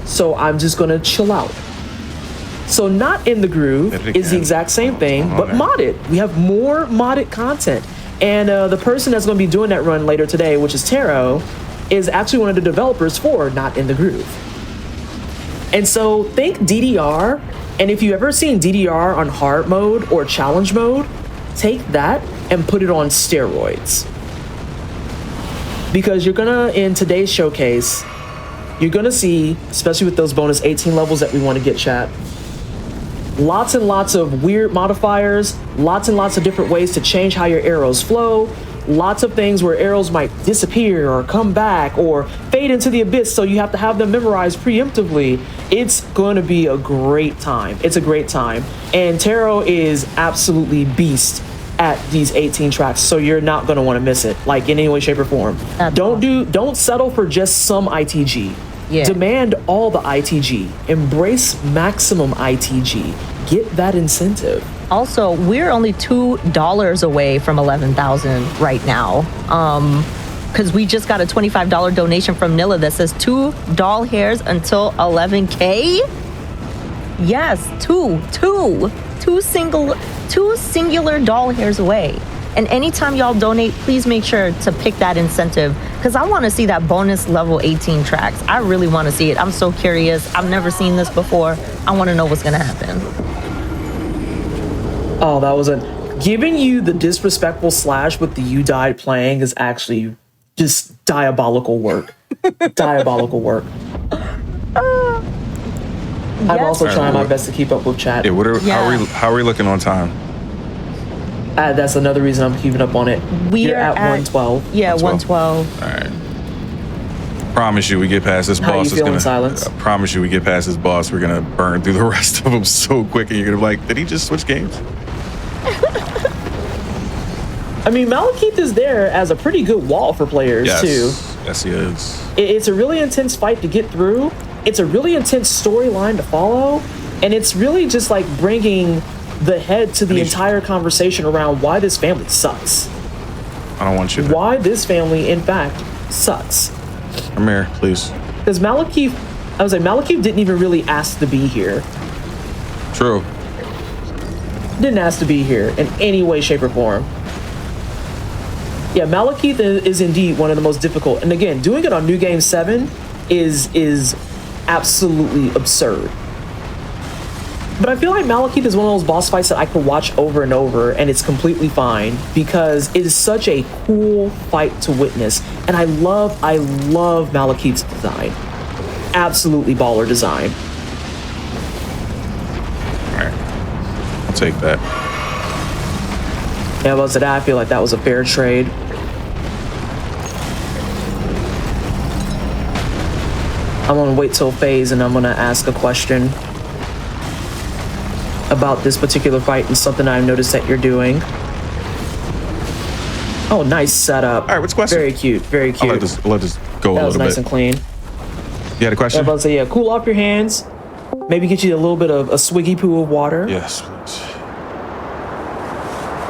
So I'm just going to chill out. So Not in the Groove is the exact same thing, but modded. We have more modded content. And the person that's going to be doing that run later today, which is Taro, is actually one of the developers for Not in the Groove. And so think DDR, and if you've ever seen DDR on hard mode or challenge mode, take that and put it on steroids. Because you're gonna, in today's showcase, you're gonna see, especially with those bonus 18 levels that we want to get, chat, lots and lots of weird modifiers, lots and lots of different ways to change how your arrows flow, lots of things where arrows might disappear or come back or fade into the abyss, so you have to have them memorized preemptively. It's going to be a great time. It's a great time. And Taro is absolutely beast at these 18 tracks, so you're not going to want to miss it, like in any way, shape, or form. Don't settle for just some ITG. Yeah. Demand all the ITG. Embrace maximum ITG. Get that incentive. Also, we're only $2 away from 11,000 right now. Because we just got a $25 donation from Nilla that says 2 doll hairs until 11K. Yes, two singular doll hairs away. And anytime y'all donate, please make sure to pick that incentive, because I want to see that bonus level 18 tracks. I really want to see it. I'm so curious. I've never seen this before. I want to know what's going to happen. Oh, that was giving you the disrespectful slash with the "you died" playing is actually just diabolical work. Diabolical work. I'm also trying my best to keep up with chat. Yeah, how are we looking on time? That's another reason I'm keeping up on it. We're at 112. Yeah, 112. All right. Promise you, we get past this boss. How you feeling, Silence? I promise you, we get past this boss. We're gonna burn through the rest of them so quick, and you're gonna be like, "Did he just switch games?" I mean, Malekith is there as a pretty good wall for players too. Yes, he is. It's a really intense fight to get through. It's a really intense storyline to follow, and it's really just like bringing the head to the entire conversation around why this family sucks. I don't want you to. Why this family, in fact, sucks. Come here, please. Because Malekith, Malekith didn't even really ask to be here. True. Didn't ask to be here in any way, shape, or form. Yeah, Malekith is indeed one of the most difficult. And again, doing it on New Game 7 is absolutely absurd. But I feel like Malekith is one of those boss fights that I could watch over and over, and it's completely fine because it is such a cool fight to witness. And I love Malekith's design. Absolutely baller design. All right, I'll take that. Yeah, but I feel like that was a fair trade. I'm gonna wait till phase and I'm gonna ask a question about this particular fight and something I've noticed that you're doing. Oh, nice setup. All right, what's the question? Very cute, very cute. I'll let this go a little bit. That was nice and clean. You had a question? I was about to say, yeah, cool off your hands. Maybe get you a little bit of a swiggy poo of water. Yes, please.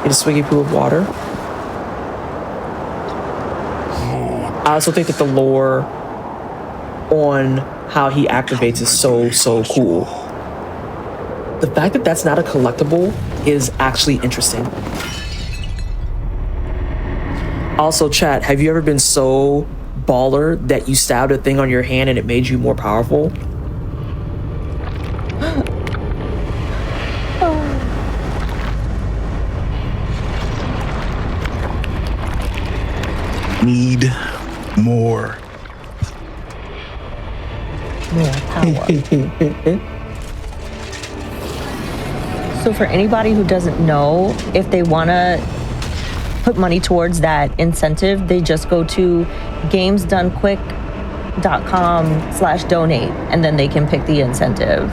Get a swiggy poo of water. I also think that the lore on how he activates is so cool. The fact that that's not a collectible is actually interesting. Also, chat, have you ever been so baller that you stabbed a thing on your hand and it made you more powerful? Need more. More power. So for anybody who doesn't know, if they want to put money towards that incentive, they just go to gamesdonequick.com/donate, and then they can pick the incentive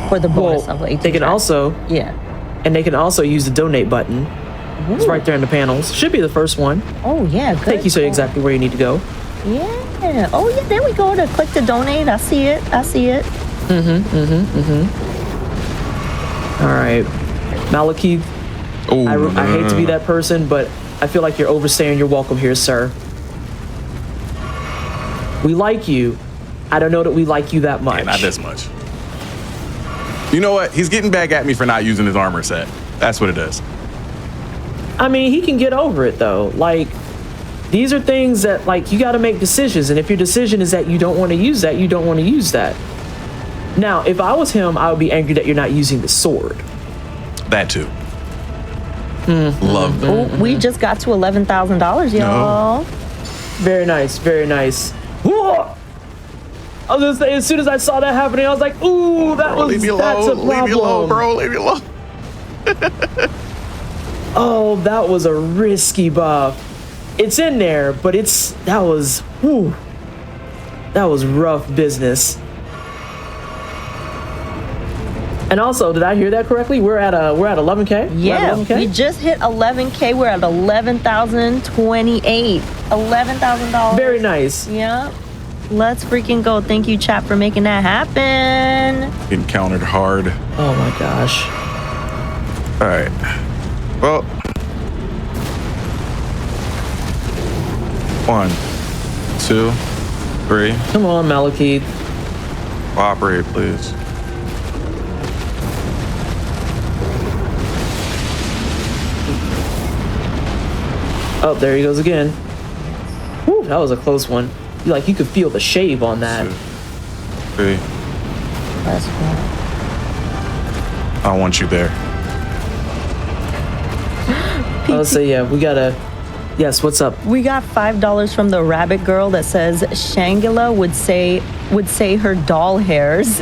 for the bonus of 18. They can also, and they can also use the donate button. Ooh. It's right there in the panels. Should be the first one. Oh yeah, good. Take you so exactly where you need to go. Yeah. Oh yeah, there we go. To click to donate. I see it. All right, Malekith. Oh, I hate to be that person, but I feel like you're overstaying your welcome here, sir. We like you. I don't know that we like you that much. Yeah, not this much. You know what? He's getting back at me for not using his armor set. That's what it is. I mean, he can get over it though. Like, these are things that, like, you got to make decisions, and if your decision is that you don't want to use that, you don't want to use that. Now, if I was him, I would be angry that you're not using the sword. That too. Love that. Oh, we just got to $11,000, y'all. No. Very nice, very nice. Whoa! I was gonna say, as soon as I saw that happening, I was like, "Ooh, that's a problem." Leave me alone, bro. Leave me alone. Oh, that was a risky buff. It's in there, but that was rough business. And also, did I hear that correctly? We're at 11K? Yeah, we just hit 11K. We're at 11,028. $11,000. Very nice. Yep. Let's freaking go. Thank you, chat, for making that happen. Getting countered hard. Oh my gosh. All right. Well, 1, 2, 3. Come on, Malekith. Cooperate, please. Oh, there he goes again. Whew, that was a close one. You could feel the shave on that. 2, 3. That's cool. I don't want you there. Let's say, yeah, we gotta. Yes, what's up? We got $5 from the rabbit girl that says Shangela would say her doll hairs.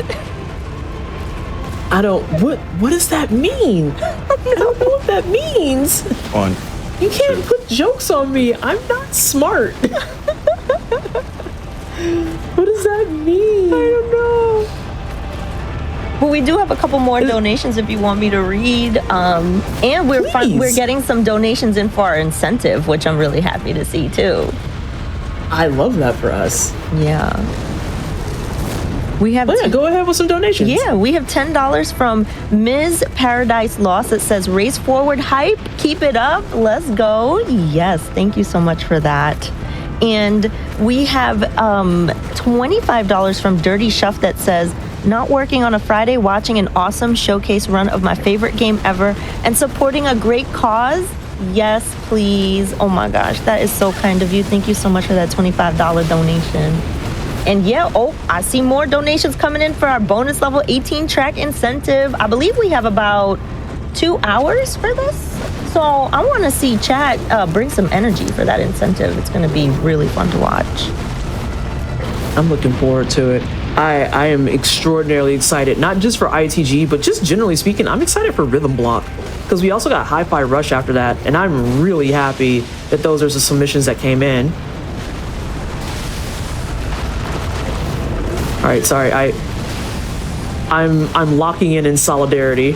What does that mean? I don't know what that means. On. You can't put jokes on me. I'm not smart. What does that mean? I don't know. Well, we do have a couple more donations if you want me to read. And we're getting some donations in for our incentive, which I'm really happy to see too. I love that for us. Yeah. We have go ahead with some donations. Yeah, we have $10 from Ms. Paradise Lost. It says, race forward hype, keep it up, let's go. Yes, thank you so much for that. And we have $25 from Dirty Shuff that says, not working on a Friday, watching an awesome showcase run of my favorite game ever and supporting a great cause. Yes, please. Oh my gosh, that is so kind of you. Thank you so much for that $25 donation. And yeah, I see more donations coming in for our bonus level 18 track incentive. I believe we have about 2 hours for this. So I want to see chat bring some energy for that incentive. It's going to be really fun to watch. I'm looking forward to it. I am extraordinarily excited, not just for ITG, but just generally speaking, I'm excited for Rhythm Block because we also got Hi-Fi Rush after that. And I'm really happy that those are the submissions that came in. All right, sorry, I'm locking in solidarity.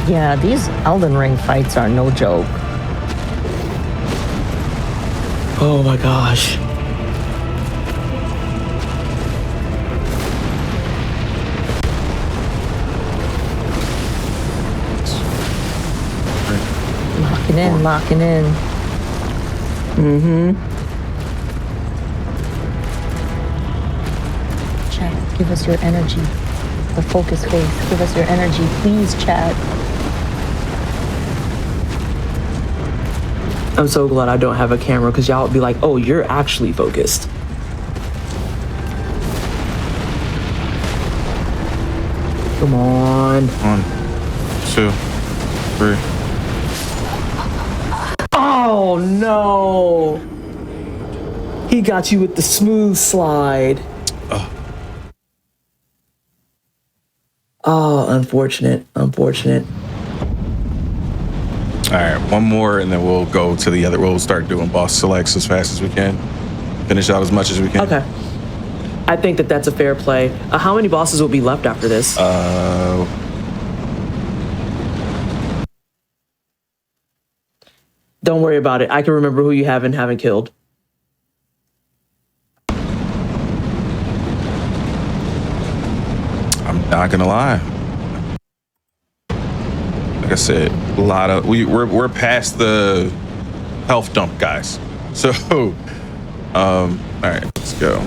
Yeah, these Elden Ring fights are no joke. Oh my gosh. Locking in. Mm-hmm. Chat, give us your energy. The focus face, give us your energy, please, chat. I'm so glad I don't have a camera because y'all would be like, oh, you're actually focused. Come on. 1, 2, 3. Oh no! He got you with the smooth slide. Oh, unfortunate. All right, one more, and then we'll go to the other. We'll start doing boss selects as fast as we can. Finish out as much as we can. Okay. I think that's a fair play. How many bosses will be left after this? Don't worry about it. I can remember who you have and haven't killed. I'm not gonna lie. Like I said, a lot of we're past the health dump, guys. So, all right, let's go.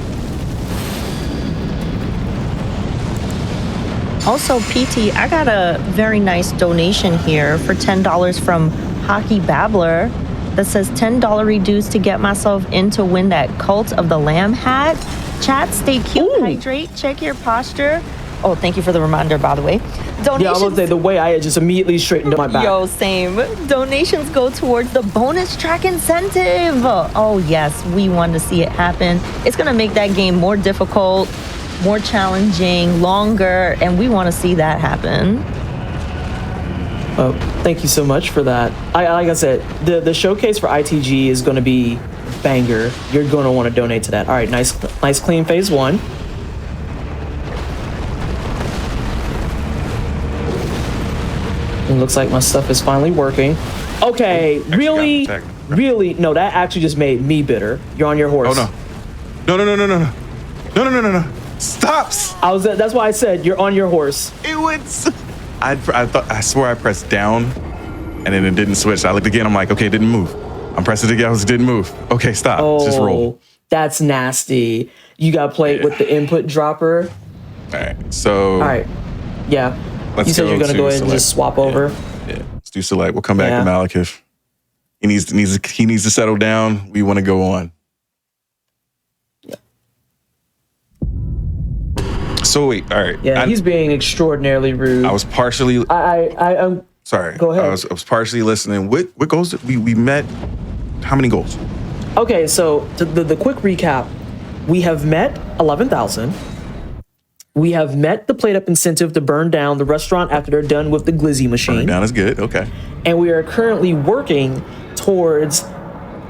Also, PT, I got a very nice donation here for $10 from Hockey Babbler that says $10 reduced to get myself in to win that Cult of the Lamb hat. Chat, stay cute, hydrate, check your posture. Oh, thank you for the reminder, by the way. Donations. Yeah, I was say the way I just immediately straightened my back. Yo, same. Donations go towards the bonus track incentive. Oh yes, we want to see it happen. It's gonna make that game more difficult, more challenging, longer, and we want to see that happen. Oh, thank you so much for that. Like I said, the showcase for ITG is going to be banger. You're going to want to donate to that. All right, nice clean phase 1. It looks like my stuff is finally working. Okay, really? No, that actually just made me bitter. You're on your horse. Oh no. Stop. That's why I said you're on your horse. It was. I swore I pressed down, and then it didn't switch. I looked again. I'm like, okay, it didn't move. I'm pressing it again. It didn't move. Okay, stop. Just roll. That's nasty. You got to play it with the input dropper. All right. So. All right. Yeah. You said you're gonna go ahead and just swap over. Yeah. Let's do select. We'll come back to Malekith. He needs to settle down. We want to go on. So wait, all right. Yeah, he's being extraordinarily rude. I was partially. I'm sorry. Go ahead. I was partially listening. What goals did we met? How many goals? Okay, so the quick recap we have met 11,000. We have met the plate up incentive to burn down the restaurant after they're done with the glizzy machine. Burn down is good. Okay. And we are currently working towards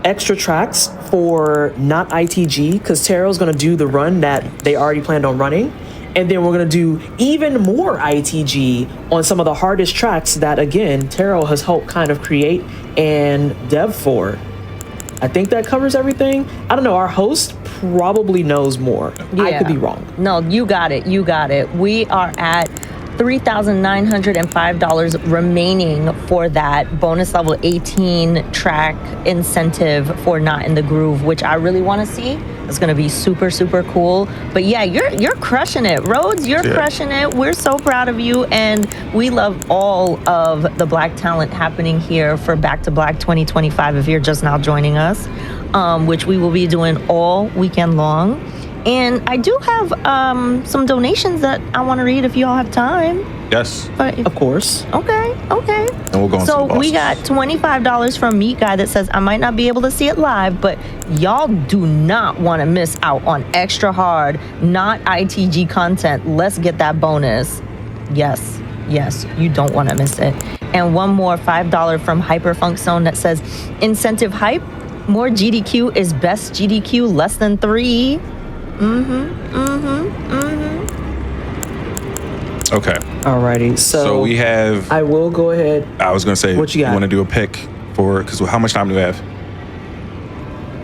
extra tracks for not ITG, because Taro's going to do the run that they already planned on running. And then we're going to do even more ITG on some of the hardest tracks that, again, Taro has helped kind of create and dev for. I think that covers everything. I don't know. Our host probably knows more. Yeah. I could be wrong. No, you got it. You got it. We are at $3,905 remaining for that bonus level 18 track incentive for Not in the Groove, which I really want to see. It's going to be super, super cool. But yeah, you're crushing it. Rhodes, you're crushing it. We're so proud of you. And we love all of the Black talent happening here for Back to Black 2025 if you're just now joining us, which we will be doing all weekend long. And I do have some donations that I want to read if you all have time. Yes. Of course. Okay. And we'll go on so we got $25 from Meat Guy that says, I might not be able to see it live, but y'all do not want to miss out on extra hard, not ITG content. Let's get that bonus. Yes, you don't want to miss it. And one more $5 from Hyperfunk Zone that says, incentive hype, more GDQ is best GDQ, less than 3. Okay. Alrighty. So we have. I will go ahead. I was gonna say. What you got? Want to do a pick for? Because how much time do we have?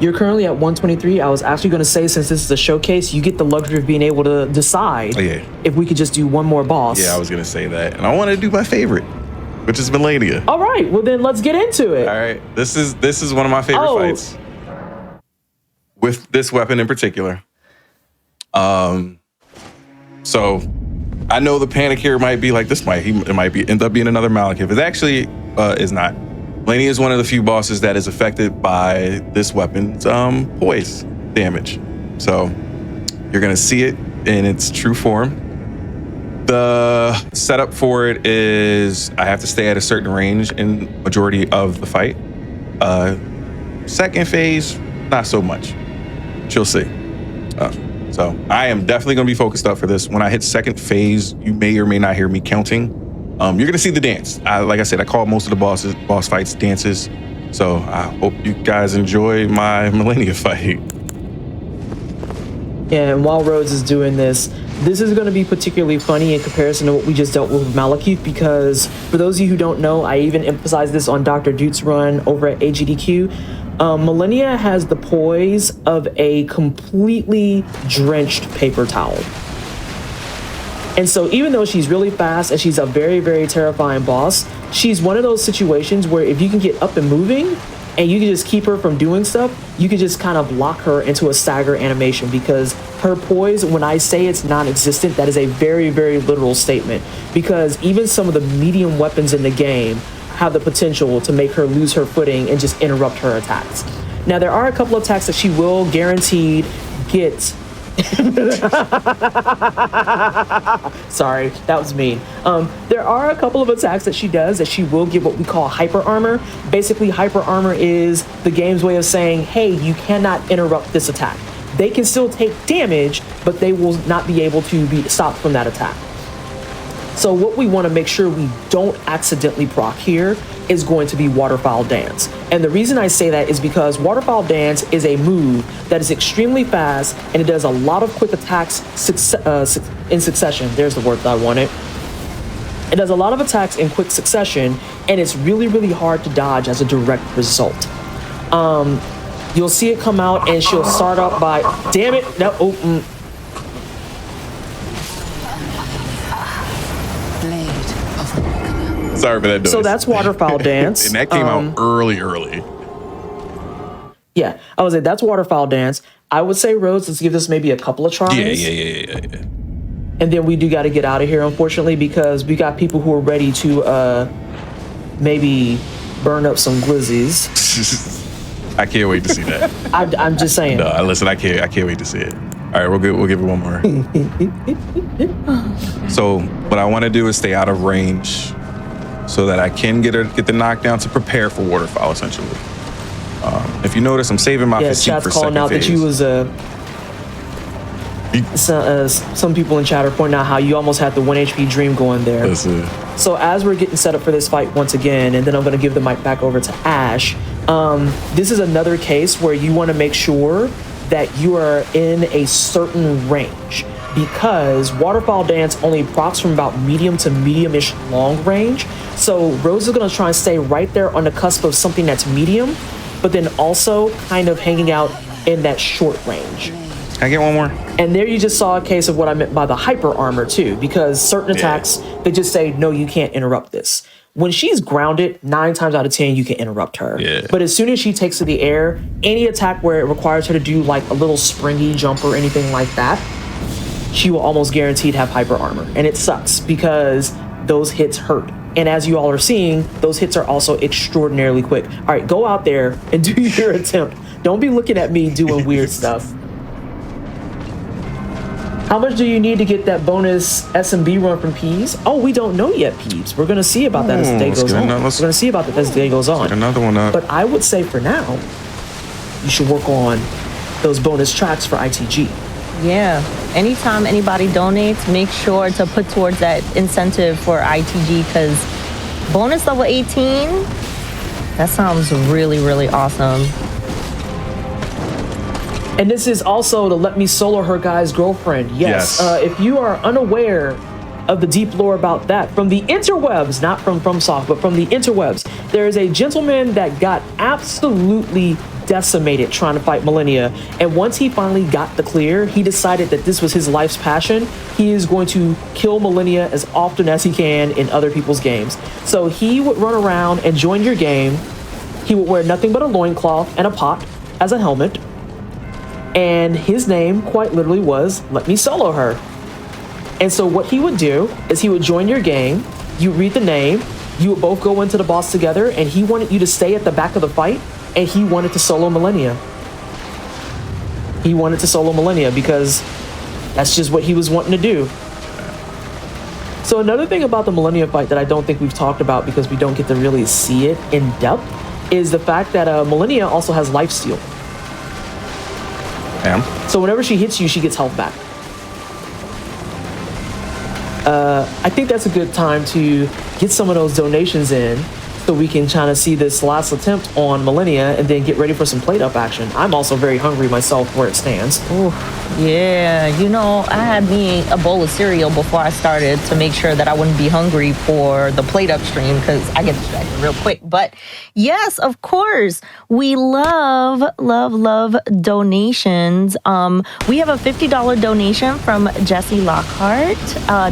You're currently at 123. I was actually gonna say, since this is a showcase, you get the luxury of being able to decide if we could just do one more boss. Yeah, I was gonna say that, and I want to do my favorite, which is Millennia. All right. Well, then let's get into it. All right. This is one of my favorite fights. With this weapon in particular. So I know the panic here might be like, it might end up being another Malekith. It actually is not. Millennia is one of the few bosses that is affected by this weapon's poise damage. So you're gonna see it in its true form. The setup for it is I have to stay at a certain range in majority of the fight. Second phase, not so much. You'll see. So I am definitely going to be focused up for this. When I hit second phase, you may or may not hear me counting. You're going to see the dance. Like I said, I call most of the boss fights dances. So I hope you guys enjoy my Millennia fight. Yeah, and while Rhodes is doing this is going to be particularly funny in comparison to what we just dealt with Malekith, because for those of you who don't know, I even emphasized this on Dr. Dute's run over at AGDQ. Millennia has the poise of a completely drenched paper towel. And so even though she's really fast and she's a very, very terrifying boss, she's one of those situations where if you can get up and moving and you can just keep her from doing stuff, you can just kind of lock her into a stagger animation, because her poise, when I say it's non-existent, that is a very, very literal statement, because even some of the medium weapons in the game have the potential to make her lose her footing and just interrupt her attacks. Now, there are a couple of attacks that she will guaranteed get. Sorry, that was mean. There are a couple of attacks that she does that she will give what we call hyper armor. Basically, hyper armor is the game's way of saying, hey, you cannot interrupt this attack. They can still take damage, but they will not be able to be stopped from that attack. So what we want to make sure we don't accidentally proc here is going to be Waterfowl Dance. And the reason I say that is because Waterfowl Dance is a move that is extremely fast, and it does a lot of quick attacks in succession. There's the word that I wanted. It does a lot of attacks in quick succession, and it's really, really hard to dodge as a direct result. You'll see it come out, and she'll start up by, damn it, no, Sorry for that noise. So that's Waterfowl Dance. And that came out early. Yeah, I was like, that's Waterfowl Dance. I would say, Rhodes, let's give this maybe a couple of tries. Yeah. And then we do got to get out of here, unfortunately, because we got people who are ready to maybe burn up some glizzies. I can't wait to see that. I'm just saying. No, listen, I can't wait to see it. All right, we'll give it one more. So what I want to do is stay out of range so that I can get the knockdown to prepare for Waterfowl, essentially. If you notice, I'm saving my physique chat's for calling second out phase. that you was Some people in chat are pointing out how you almost had the 1 HP Dream going there. That's it. So as we're getting set up for this fight once again, and then I'm going to give the mic back over to Ash, this is another case where you want to make sure that you are in a certain range, because Waterfall Dance only procs from about medium to medium-ish long range. So Rose is going to try and stay right there on the cusp of something that's medium, but then also kind of hanging out in that short range. Can I get one more? And there you just saw a case of what I meant by the hyper armor too, because certain attacks, they just say, no, you can't interrupt this. When she's grounded, 9 times out of 10, you can interrupt her. Yeah. But as soon as she takes to the air, any attack where it requires her to do like a little springy jump or anything like that, she will almost guaranteed have hyper armor. And it sucks because those hits hurt. And as you all are seeing, those hits are also extraordinarily quick. All right, go out there and do your attempt. Don't be looking at me doing weird stuff. How much do you need to get that bonus SMB run from Peeves? Oh, we don't know yet, Peeves. We're going to see about that as the day goes on. We're going to see about that as the day goes on. Another one up. But I would say for now, you should work on those bonus tracks for ITG. Yeah. Anytime anybody donates, make sure to put towards that incentive for ITG, because bonus level 18, that sounds really, really awesome. And this is also the Let Me Solo Her guy's girlfriend. Yes. If you are unaware of the deep lore about that, from the interwebs, not from FromSoft, but from the interwebs, there is a gentleman that got absolutely decimated trying to fight Millennia. And once he finally got the clear, he decided that this was his life's passion. He is going to kill Millennia as often as he can in other people's games. So he would run around and join your game. He would wear nothing but a loincloth and a pot as a helmet. And his name quite literally was Let Me Solo Her. And so what he would do is he would join your game, you read the name, you would both go into the boss together, and he wanted you to stay at the back of the fight, and he wanted to solo Millennia. He wanted to solo Millennia because that's just what he was wanting to do. So another thing about the Millennia fight that I don't think we've talked about because we don't get to really see it in depth is the fact that Millennia also has lifesteal. Damn. So whenever she hits you, she gets health back. I think that's a good time to get some of those donations in so we can kind of see this last attempt on Millennia and then get ready for some plate up action. I'm also very hungry myself where it stands. Ooh, yeah, you know, I had me a bowl of cereal before I started to make sure that I wouldn't be hungry for the plate up stream because I get distracted real quick. But yes, of course, we love donations. We have a $50 donation from Jesse Lockhart.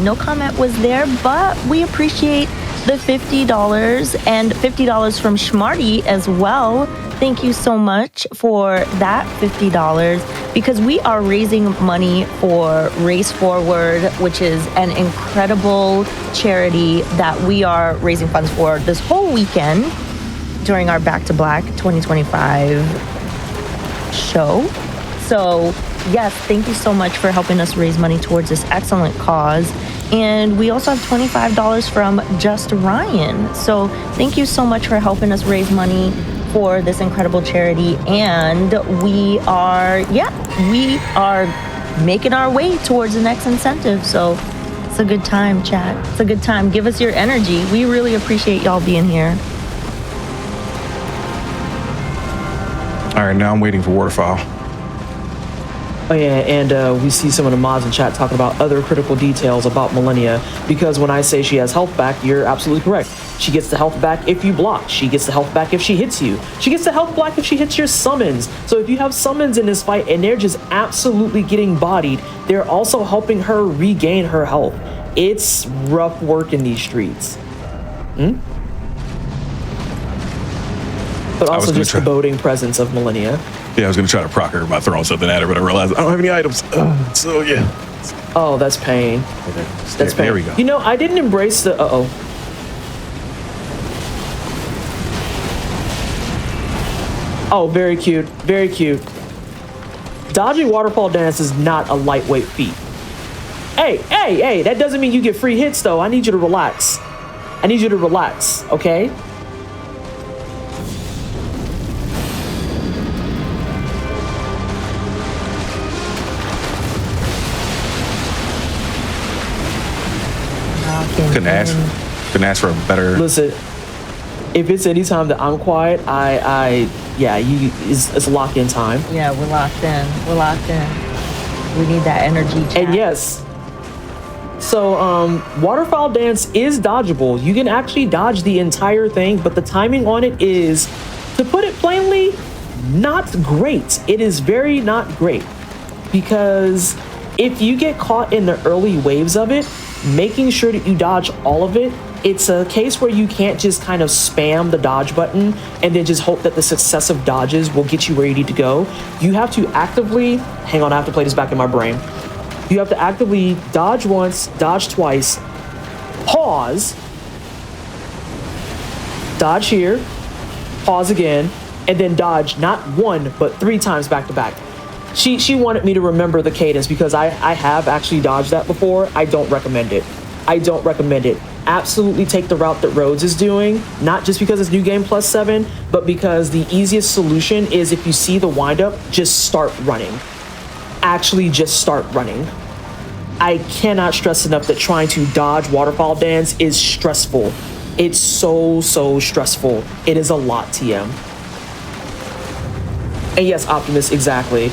No comment was there, but we appreciate the $50 and $50 from Schmarty as well. Thank you so much for that $50 because we are raising money for Race Forward, which is an incredible charity that we are raising funds for this whole weekend during our Back to Black 2025 show. So yes, thank you so much for helping us raise money towards this excellent cause. And we also have $25 from Just Ryan. So thank you so much for helping us raise money for this incredible charity. And we are making our way towards the next incentive. So it's a good time, chat. It's a good time. Give us your energy. We really appreciate y'all being here. All right, now I'm waiting for Waterfall. Oh yeah, and we see some of the mods in chat talking about other critical details about Millennia, because when I say she has health back, you're absolutely correct. She gets the health back if you block. She gets the health back if she hits you. She gets the health back if she hits your summons. So if you have summons in this fight and they're just absolutely getting bodied, they're also helping her regain her health. It's rough work in these streets. But also just the boding presence of Millennia. Yeah, I was going to try to proc her by throwing something at her, but I realized I don't have any items. So, yeah. Oh, that's pain. That's pain. There we go. You know, I didn't embrace the... Oh, very cute. Very cute. Dodging Waterfall Dance is not a lightweight feat. Hey, that doesn't mean you get free hits, though. I need you to relax. Okay? couldn't ask for a better. Listen, if it's any time that I'm quiet, it's lock in time. Yeah, we're locked in. We're locked in. We need that energy chat. And yes, so waterfowl dance is dodgeable. You can actually dodge the entire thing, but the timing on it is, to put it plainly, not great. It is very not great, because if you get caught in the early waves of it, making sure that you dodge all of it, it's a case where you can't just kind of spam the dodge button and then just hope that the successive dodges will get you where you need to go. You have to actively, hang on, I have to play this back in my brain. You have to actively dodge once, dodge twice, pause, dodge here, pause again, and then dodge not one, but 3 times back to back. She wanted me to remember the cadence because I have actually dodged that before. I don't recommend it. I don't recommend it. Absolutely take the route that Rhodes is doing, not just because it's New Game Plus 7, but because the easiest solution is, if you see the windup, just start running. Actually, just start running. I cannot stress enough that trying to dodge waterfowl dance is stressful. It's so stressful. It is a lot, TM. And yes, Optimus, exactly.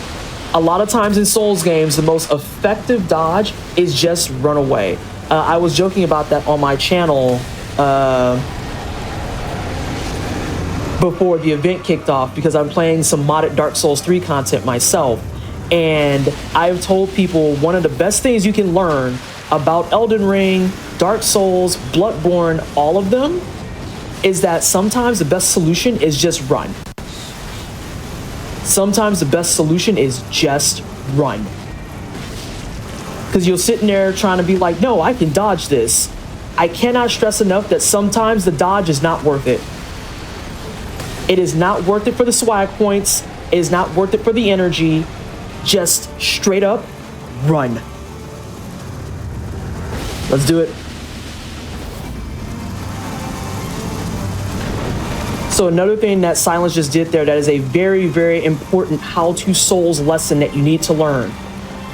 A lot of times in Souls games, the most effective dodge is just run away. I was joking about that on my channel before the event kicked off, because I'm playing some modded Dark Souls 3 content myself. And I've told people one of the best things you can learn about Elden Ring, Dark Souls, Bloodborne, all of them, is that sometimes the best solution is just run. Sometimes the best solution is just run. Because you'll sit in there trying to be like, no, I can dodge this. I cannot stress enough that sometimes the dodge is not worth it. It is not worth it for the swag points. It is not worth it for the energy. Just straight up run. Let's do it. So another thing that Silence just did there, that is a very important how-to Souls lesson that you need to learn.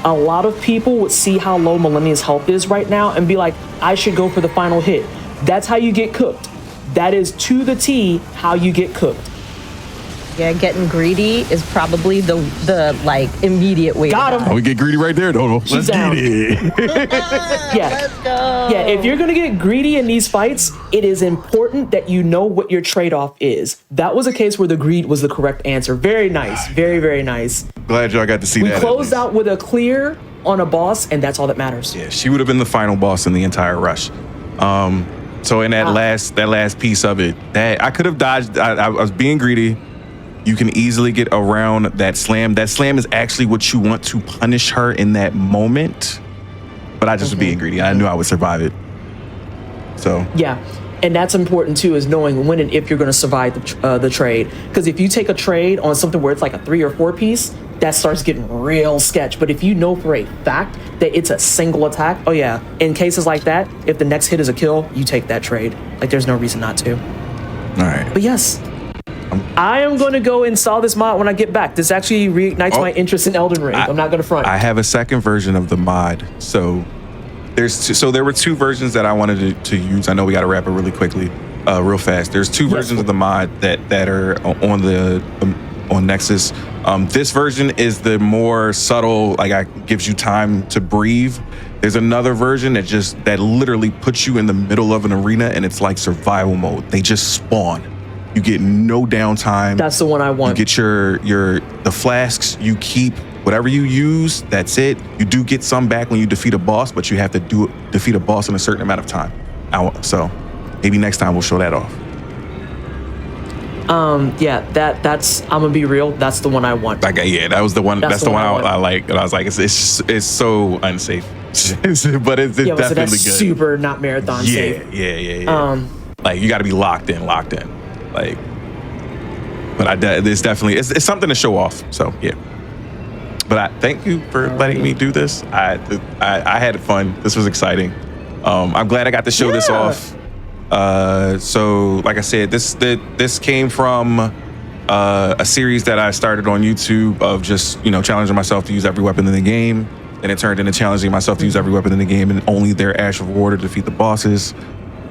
A lot of people would see how low Millennia's health is right now and be like, I should go for the final hit. That's how you get cooked. That is to the T how you get cooked. Yeah, getting greedy is probably the like immediate way. Got him. Oh, we get greedy right there, though. Let's get it. Yeah. Let's go. Yeah, if you're gonna get greedy in these fights, it is important that you know what your trade-off is. That was a case where the greed was the correct answer. Very nice. Very nice. Glad y'all got to see that. We closed out with a clear on a boss, and that's all that matters. Yeah, she would have been the final boss in the entire rush. So in that last piece of it, that I could have dodged. I was being greedy. You can easily get around that slam. That slam is actually what you want to punish her in that moment. But I just was being greedy. I knew I would survive it. So yeah, and that's important too, is knowing when and if you're going to survive the trade. Because if you take a trade on something where it's like a 3 or 4 piece, that starts getting real sketch. But if you know for a fact that it's a single attack, oh yeah, in cases like that, if the next hit is a kill, you take that trade. Like, there's no reason not to. All right. But yes, I am going to go install this mod when I get back. This actually reignites my interest in Elden Ring. I'm not going to front. I have a second version of the mod. So there were 2 versions that I wanted to use. I know we got to wrap it really quickly, real fast. There's 2 versions of the mod that are on Nexus. This version is the more subtle, like gives you time to breathe. There's another version that literally puts you in the middle of an arena, and it's like survival mode. They just spawn. You get no downtime. That's the one I want. You get the flasks. You keep whatever you use. That's it. You do get some back when you defeat a boss, but you have to defeat a boss in a certain amount of time. So maybe next time we'll show that off. Yeah, that's. I'm gonna be real. That's the one I want. That was the one. That's the one I like. And I was like, it's so unsafe, but it's definitely that's good. Super not marathon safe. Yeah. Like, you got to be locked in. Like, but it's definitely it's something to show off. So yeah. But I thank you for letting me do this. I had fun. This was exciting. I'm glad I got to show this off. So like I said, this came from a series that I started on YouTube of just challenging myself to use every weapon in the game. Then it turned into challenging myself to use every weapon in the game and only their Ash of War to defeat the bosses,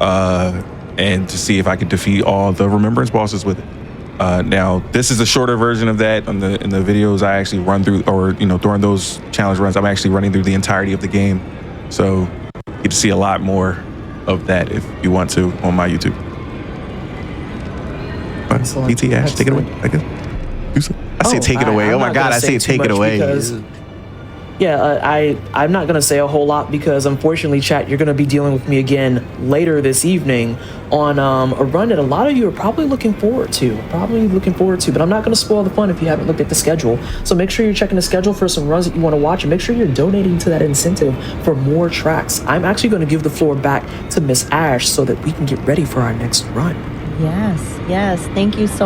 and to see if I could defeat all the Remembrance bosses with it. Now, this is a shorter version of that. In the videos I actually run through, or during those challenge runs, I'm actually running through the entirety of the game. So you get to see a lot more of that if you want to on my YouTube. PT Ash, take it away. I say take it away. Oh my God, I say take it away. I'm not going to say a whole lot because unfortunately, chat, you're going to be dealing with me again later this evening on a run that a lot of you are probably looking forward to. But I'm not going to spoil the fun if you haven't looked at the schedule. So make sure you're checking the schedule for some runs that you want to watch, and make sure you're donating to that incentive for more tracks. I'm actually going to give the floor back to Miss Ash so that we can get ready for our next run. Yes. Thank you so